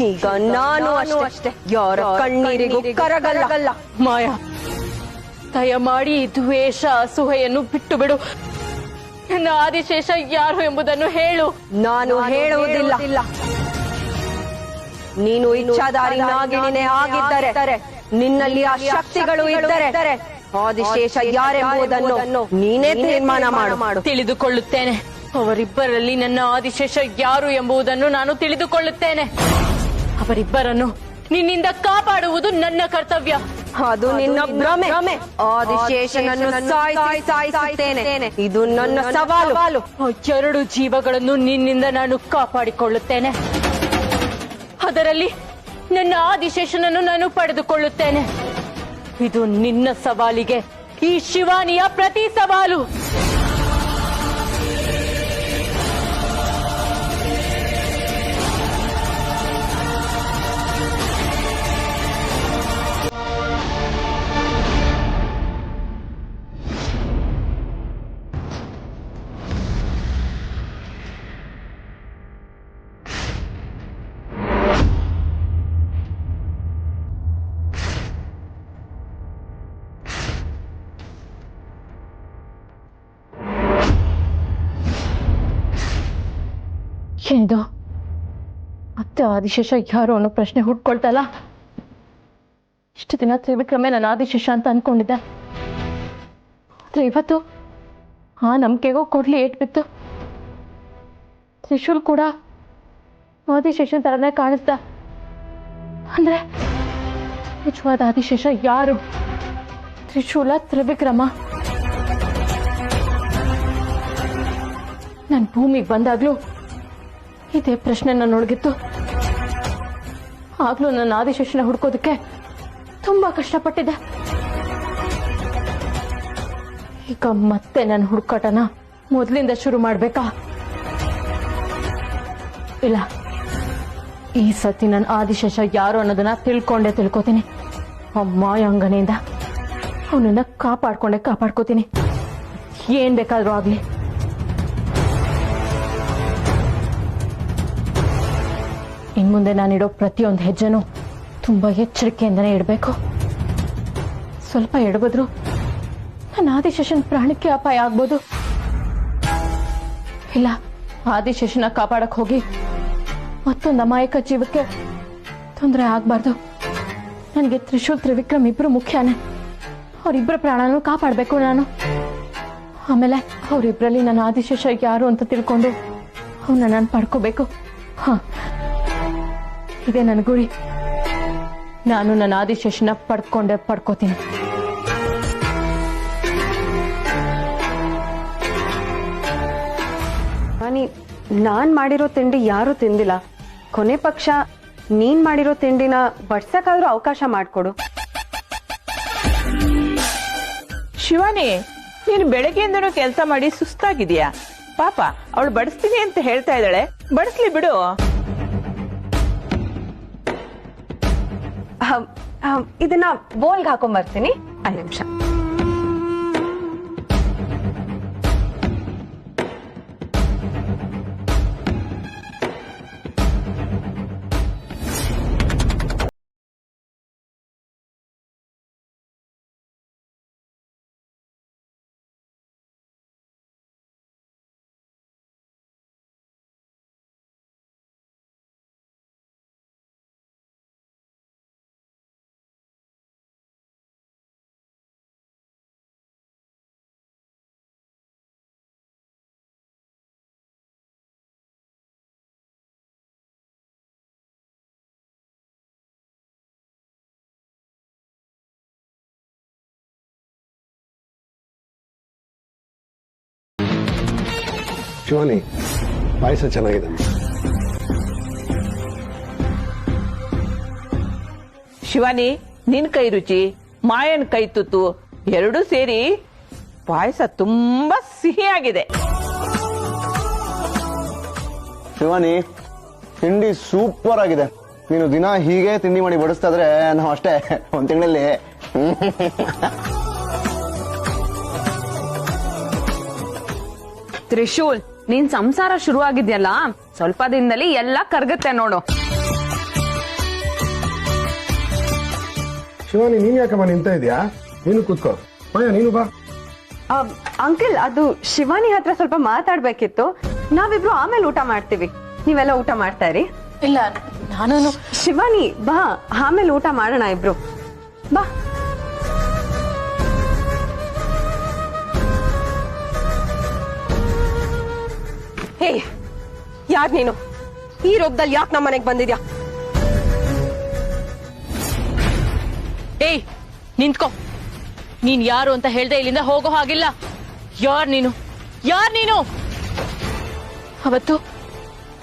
ಈಗ ನಾನು ಅಷ್ಟೇ ಯಾರ ಕಣ್ಣೀರಿಗೂ ಕರಗಲ್ಲ. ಮಾಯಾ, ದಯಮಾಡಿ ಈ ದ್ವೇಷ ಅಸೂಹೆಯನ್ನು ಬಿಟ್ಟು ಬಿಡು. ನನ್ನ ಆದಿಶೇಷ ಯಾರು ಎಂಬುದನ್ನು ಹೇಳು. ನಾನು ಹೇಳುವುದಿಲ್ಲ. ನೀನು ಇಚ್ಛಾಧಾರಿ ನಾಗಿಣಿನೇ ಆಗಿದ್ದರೆ, ನಿನ್ನಲ್ಲಿ ಆ ಶಕ್ತಿಗಳು ಇದ್ದರೆ ಆದಿಶೇಷ ಯಾರೆಂಬುದನ್ನು ನೀನೇ ತೀರ್ಮಾನ ಮಾಡು. ತಿಳಿದುಕೊಳ್ಳುತ್ತೇನೆ. ಅವರಿಬ್ಬರಲ್ಲಿ ನನ್ನ ಆದಿಶೇಷ ಯಾರು ಎಂಬುದನ್ನು ನಾನು ತಿಳಿದುಕೊಳ್ಳುತ್ತೇನೆ. ಅವರಿಬ್ಬರನ್ನು ನಿನ್ನಿಂದ ಕಾಪಾಡುವುದು ನನ್ನ ಕರ್ತವ್ಯ. ಅದು ನಿನ್ನ ಭ್ರಮೆ. ಆದಿಶೇಷನನ್ನು ಸಾಯಿಸುತ್ತೇನೆ. ಇದು ನನ್ನ ಸವಾಲು. 2 ಜೀವಗಳನ್ನು ನಿನ್ನಿಂದ ನಾನು ಕಾಪಾಡಿಕೊಳ್ಳುತ್ತೇನೆ. ಅದರಲ್ಲಿ ನನ್ನ ಆದಿಶೇಷನನ್ನು ನಾನು ಪಡೆದುಕೊಳ್ಳುತ್ತೇನೆ. ಇದು ನಿನ್ನ ಸವಾಲಿಗೆ ಈ ಶಿವಾನಿಯ ಪ್ರತಿ ಸವಾಲು. ಏನಿದು? ಮತ್ತೆ ಆದಿಶೇಷ ಯಾರು ಅನ್ನೋ ಪ್ರಶ್ನೆ ಹುಟ್ಕೊಳ್ತಲ್ಲ. ಇಷ್ಟು ದಿನ ತ್ರಿವಿಕ್ರಮೇ ನನ್ನ ಆದಿಶೇಷ ಅಂತ ಅನ್ಕೊಂಡಿದ್ದೆ. ಆದ್ರೆ ಇವತ್ತು ಆ ನಂಬಿಕೆಗೂ ಕೊಡ್ಲಿ ಏಟ್ ಬಿತ್ತು. ತ್ರಿಶೂಲ್ ಕೂಡ ಆದಿಶೇಷನ್ ತರನೇ ಕಾಣಿಸ್ದ. ಅಂದ್ರೆ ನಿಜವಾದ ಆದಿಶೇಷ ಯಾರು? ತ್ರಿಶೂಲ, ತ್ರಿವಿಕ್ರಮ? ನಾನು ಭೂಮಿಗೆ ಬಂದಾಗ್ಲೂ ಇದೇ ಪ್ರಶ್ನೆ ನನ್ನೊಳಗಿತ್ತು. ಆಗ್ಲೂ ನನ್ನ ಆದಿಶೇಷನ ಹುಡ್ಕೋದಕ್ಕೆ ತುಂಬಾ ಕಷ್ಟಪಟ್ಟಿದ್ದೆ. ಈಗ ಮತ್ತೆ ನನ್ನ ಹುಡುಕಾಟನ ಮೊದಲಿಂದ ಶುರು ಮಾಡ್ಬೇಕಾ? ಇಲ್ಲ, ಈ ಸತಿ ನನ್ನ ಆದಿಶೇಷ ಯಾರು ಅನ್ನೋದನ್ನ ತಿಳ್ಕೋತೀನಿ. ಆ ಮಾಯಾಂಗನೆಯಿಂದ ಅವನನ್ನ ಕಾಪಾಡ್ಕೋತೀನಿ. ಏನ್ ಬೇಕಾದ್ರೂ ಆಗ್ಲಿ. ಇನ್ಮುಂದೆ ನಾನಿಡೋ ಪ್ರತಿಯೊಂದು ಹೆಜ್ಜೆನೂ ತುಂಬಾ ಎಚ್ಚರಿಕೆಯಿಂದನೇ ಇಡಬೇಕು. ಸ್ವಲ್ಪ ಎಡಬದ್ರು ನನ್ನ ಆದಿಶೇಷನ್ ಪ್ರಾಣಕ್ಕೆ ಅಪಾಯ ಆಗ್ಬೋದು. ಇಲ್ಲ, ಆದಿಶೇಷನ ಕಾಪಾಡಕ್ ಹೋಗಿ ಮತ್ತೊಂದು ಅಮಾಯಕ ಜೀವಕ್ಕೆ ತೊಂದರೆ ಆಗ್ಬಾರ್ದು. ನನಗೆ ತ್ರಿಶೂಲ್, ತ್ರಿವಿಕ್ರಮ್ ಇಬ್ರು ಮುಖ್ಯನೇ. ಅವರಿಬ್ಬರ ಪ್ರಾಣನೂ ಕಾಪಾಡಬೇಕು ನಾನು. ಆಮೇಲೆ ಅವರಿಬ್ಬರಲ್ಲಿ ನನ್ನ ಆದಿಶೇಷ ಯಾರು ಅಂತ ತಿಳ್ಕೊಂಡು ಅವನ್ನ ನಾನು ಪಡ್ಕೋಬೇಕು. ಇದೇ ನನ್ನ ಗುರಿ. ನಾನು ನನ್ನ ಆದಿಶೇಷನ ಪಡ್ಕೋತೀನಿ. ನಾನ್ ಮಾಡಿರೋ ತಿಂಡಿ ಯಾರು ತಿಂದಿಲ್ಲ. ಕೊನೆ ಪಕ್ಷ ನೀನ್ ಮಾಡಿರೋ ತಿಂಡಿನ ಬಡ್ಸಕ್ಕಾದ್ರೂ ಅವಕಾಶ ಮಾಡ್ಕೊಡು. ಶಿವಾನಿ, ನೀನು ಬೆಳಗ್ಗೆಯಿಂದನೂ ಕೆಲಸ ಮಾಡಿ ಸುಸ್ತಾಗಿದೆಯಾ? ಪಾಪ, ಅವಳು ಬಡಿಸ್ತೀನಿ ಅಂತ ಹೇಳ್ತಾ ಇದ್ದಾಳೆ, ಬಡಿಸ್ಲಿ ಬಿಡು. ಇದನ್ನ ಬೋಲ್ಗೆ ಹಾಕೊಂಡ್ ಬರ್ತೀನಿ. 5 ನಿಮಿಷ. ಶಿವಾನಿ ಪಾಯಸ ಚೆನ್ನಾಗಿದೆ. ಶಿವಾನಿ, ನಿನ್ ಕೈ ರುಚಿ ಮಾಯನ್ ಕೈ ತುತ್ತು ಎರಡೂ ಸೇರಿ ಪಾಯಸ ತುಂಬಾ ಸಿಹಿಯಾಗಿದೆ. ಶಿವಾನಿ, ತಿಂಡಿ ಸೂಪರ್ ಆಗಿದೆ. ನೀನು ದಿನ ಹೀಗೆ ತಿಂಡಿ ಮಾಡಿ ಬಡಿಸ್ತಾ ಇದ್ರೆ ನಾವು ಅಷ್ಟೇ ಒಂದ್ ತಿಂಗಳಲ್ಲಿ ತ್ರಿಶೂಲ್, ನೀನ್ ಸಂಸಾರ ಶುರು ಆಗಿದ್ಯಲ್ಲ, ಸ್ವಲ್ಪ ದಿನದಲ್ಲಿ ಎಲ್ಲ ಕರ್ಗತ್ತೆ ನೋಡು. ಶಿವಾನಿ, ನೀನ್ ಯಾಕಮ್ಮ ನಿಂತ ಇದೆಯಾ? ನೀನು ಕೂತ್ಕೋ. ಮಾಯ, ನೀನು ಬಾ. ಅಂಕಲ್, ಅದು ಶಿವಾನಿ ಹತ್ರ ಸ್ವಲ್ಪ ಮಾತಾಡ್ಬೇಕಿತ್ತು. ನಾವಿಬ್ರು ಆಮೇಲೆ ಊಟ ಮಾಡ್ತೀವಿ, ನೀವೆಲ್ಲ ಊಟ ಮಾಡ್ತಾ ಇರಿ. ಇಲ್ಲ, ನಾನು ಶಿವಾನಿ ಬಾ, ಆಮೇಲೆ ಊಟ ಮಾಡೋಣ ಇಬ್ರು. ಬಾ. ಹೇ, ಯಾರ್ ನೀನು? ಈ ರೋಗದಲ್ಲಿ ಯಾಕೆ ನಮ್ಮ ಮನೆಗೆ ಬಂದಿದ್ಯಾ? ಏಯ್, ನಿಂತ್ಕೋ. ನೀನ್ ಯಾರು ಅಂತ ಹೇಳ್ದೆ ಇಲ್ಲಿಂದ ಹೋಗೋ ಹಾಗಿಲ್ಲ. ಯಾರ್ ನೀನು? ಅವತ್ತು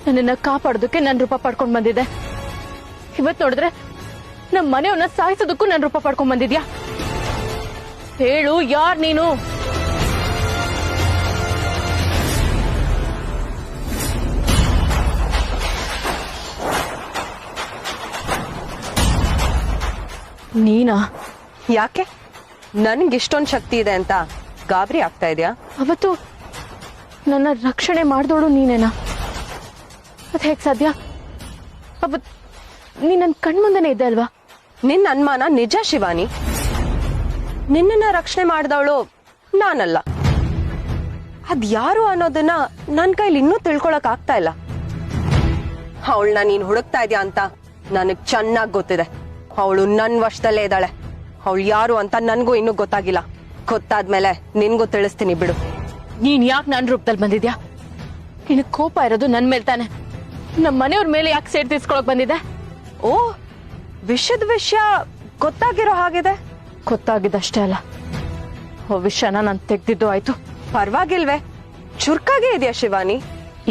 ನನ್ನನ್ನ ಕಾಪಾಡೋದಕ್ಕೆ ನನ್ ರೂಪ ಪಡ್ಕೊಂಡ್ ಬಂದಿದ್ದೆ. ಇವತ್ ನೋಡಿದ್ರೆ ನಮ್ ಮನೆಯವ್ರನ್ನ ಸಾಯಿಸೋದಕ್ಕೂ ನನ್ ರೂಪ ಪಡ್ಕೊಂಡ್ ಬಂದಿದ್ಯಾ? ಹೇಳು, ಯಾರ್ ನೀನು? ನೀನಾ? ಯಾಕೆ? ನನ್ಗೆ ಇಷ್ಟೊಂದು ಶಕ್ತಿ ಇದೆ ಅಂತ ಗಾಬರಿ ಆಗ್ತಾ ಇದೆಯಾ? ಅವತ್ತು ನನ್ನ ರಕ್ಷಣೆ ಮಾಡಿದೋಳು ನೀನೇನಾ? ಅದ್ ಹೇಗ್ ಸಾಧ್ಯ? ಅವತ್ ನೀ ನನ್ ಕಣ್ಮುಂದೆನೆ ಇದ್ದೆ ಅಲ್ವಾ? ನಿನ್ನ ಅನುಮಾನ ನಿಜ ಶಿವಾನಿ. ನಿನ್ನನ್ನ ರಕ್ಷಣೆ ಮಾಡಿದವಳು ನಾನಲ್ಲ. ಅದ್ ಯಾರು ಅನ್ನೋದನ್ನ ನನ್ ಕೈಲಿ ಇನ್ನೂ ತಿಳ್ಕೊಳಕ್ ಆಗ್ತಾ ಇಲ್ಲ. ಅವಳನ್ನ ನೀನ್ ಹುಡುಕ್ತಾ ಇದೀಯ ಅಂತ ನನಗ್ ಚೆನ್ನಾಗ್ ಗೊತ್ತಿದೆ. ಅವಳು ನನ್ ವಶದಲ್ಲೇ ಇದ್ದಾಳೆ. ಅವಳು ಯಾರು ಅಂತ ನನ್ಗೂ ಇನ್ನೂ ಗೊತ್ತಾಗಿಲ್ಲ. ಗೊತ್ತಾದ್ಮೇಲೆ ನಿನ್ಗೂ ತಿಳಿಸ್ತೀನಿ ಬಿಡು. ನೀನ್ ಯಾಕೆ ನನ್ ರೂಪದಲ್ಲಿ ಬಂದಿದ್ಯಾ? ನಿನಗ್ ಕೋಪ ಇರೋದು ನನ್ ಮೇಲೆ ತಾನೆ. ನಮ್ ಮನೆಯವ್ರ ಮೇಲೆ ಯಾಕೆ ಸೇಡ್ ತೀರ್ಸ್ಕೊಳಕ್ ಬಂದಿದೆ? ಓ, ವಿಷಯದ ವಿಷಯ ಗೊತ್ತಾಗಿರೋ ಹಾಗಿದೆ. ಗೊತ್ತಾಗಿದ್ದಷ್ಟೇ ಅಲ್ಲ, ವಿಷಯನ ನಾನ್ ತೆಗ್ದಿದ್ದು ಆಯ್ತು. ಪರವಾಗಿಲ್ವೇ, ಚುರ್ಕಾಗೆ ಇದೆಯಾ ಶಿವಾನಿ?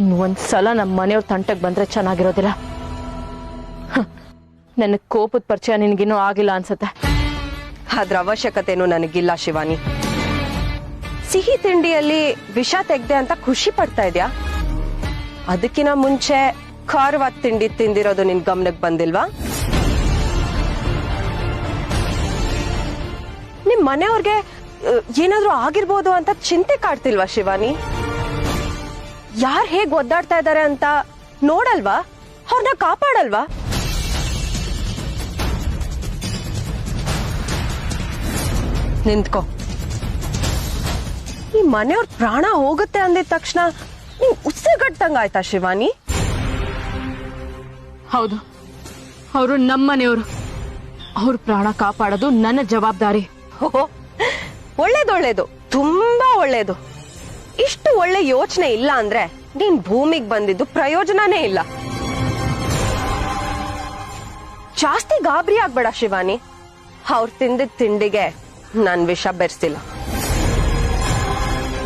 ಇನ್ ಒಂದ್ಸಲ ನಮ್ ಮನೆಯವ್ರ ತಂಟಕ್ ಬಂದ್ರೆ ಚೆನ್ನಾಗಿರೋದಿಲ್ಲ. ನನಗ್ ಕೋಪದ ಪರಿಚಯ ನಿನ್ಗಿನ್ನೂ ಆಗಿಲ್ಲ ಅನ್ಸತ್ತೆ. ಅದ್ರ ಅವಶ್ಯಕತೆನೂ ನನಗಿಲ್ಲ ಶಿವಾನಿ. ಸಿಹಿ ತಿಂಡಿಯಲ್ಲಿ ವಿಷ ತೆಗ್ದೆ ಅಂತ ಖುಷಿ ಪಡ್ತಾ ಇದ್ಯಾ? ಅದಕ್ಕಿಂತ ಮುಂಚೆ ಖಾರವಾದ ತಿಂಡಿ ತಿಂದಿರೋದು ನಿನ್ ಗಮನಕ್ಕೆ ಬಂದಿಲ್ವಾ? ನಿಮ್ ಮನೆಯವ್ರಿಗೆ ಏನಾದ್ರೂ ಆಗಿರ್ಬೋದು ಅಂತ ಚಿಂತೆ ಕಾಡ್ತಿಲ್ವಾ ಶಿವಾನಿ? ಯಾರ್ ಹೇಗ್ ಒದ್ದಾಡ್ತಾ ಇದಾರೆ ಅಂತ ನೋಡಲ್ವಾ? ಅವ್ರನ್ನ ಕಾಪಾಡಲ್ವಾ? ನಿಂತ್ಕೋ. ಈ ಮನೆಯವ್ರ ಪ್ರಾಣ ಹೋಗುತ್ತೆ ಅಂದಿದ ತಕ್ಷಣ ನೀವ್ ಉಸಿರುಗಟ್ಟಂಗ ಆಯ್ತಾ ಶಿವಾನಿ? ಹೌದು, ಅವರು ನಮ್ಮನೆಯವರು. ಅವ್ರ ಪ್ರಾಣ ಕಾಪಾಡೋದು ನನ್ನ ಜವಾಬ್ದಾರಿ. ಒಳ್ಳೇದೊಳ್ಳೇದು, ತುಂಬಾ ಒಳ್ಳೇದು. ಇಷ್ಟು ಒಳ್ಳೆ ಯೋಚನೆ ಇಲ್ಲ ಅಂದ್ರೆ ನೀನ್ ಭೂಮಿಗೆ ಬಂದಿದ್ದು ಪ್ರಯೋಜನನೇ ಇಲ್ಲ. ಜಾಸ್ತಿ ಗಾಬರಿ ಆಗ್ಬೇಡ ಶಿವಾನಿ. ಅವ್ರು ತಿಂದಿದ್ ತಿಂಡಿಗೆ ನಾನ್ ವಿಷ ಬೆರೆಸಿಲ್ಲ.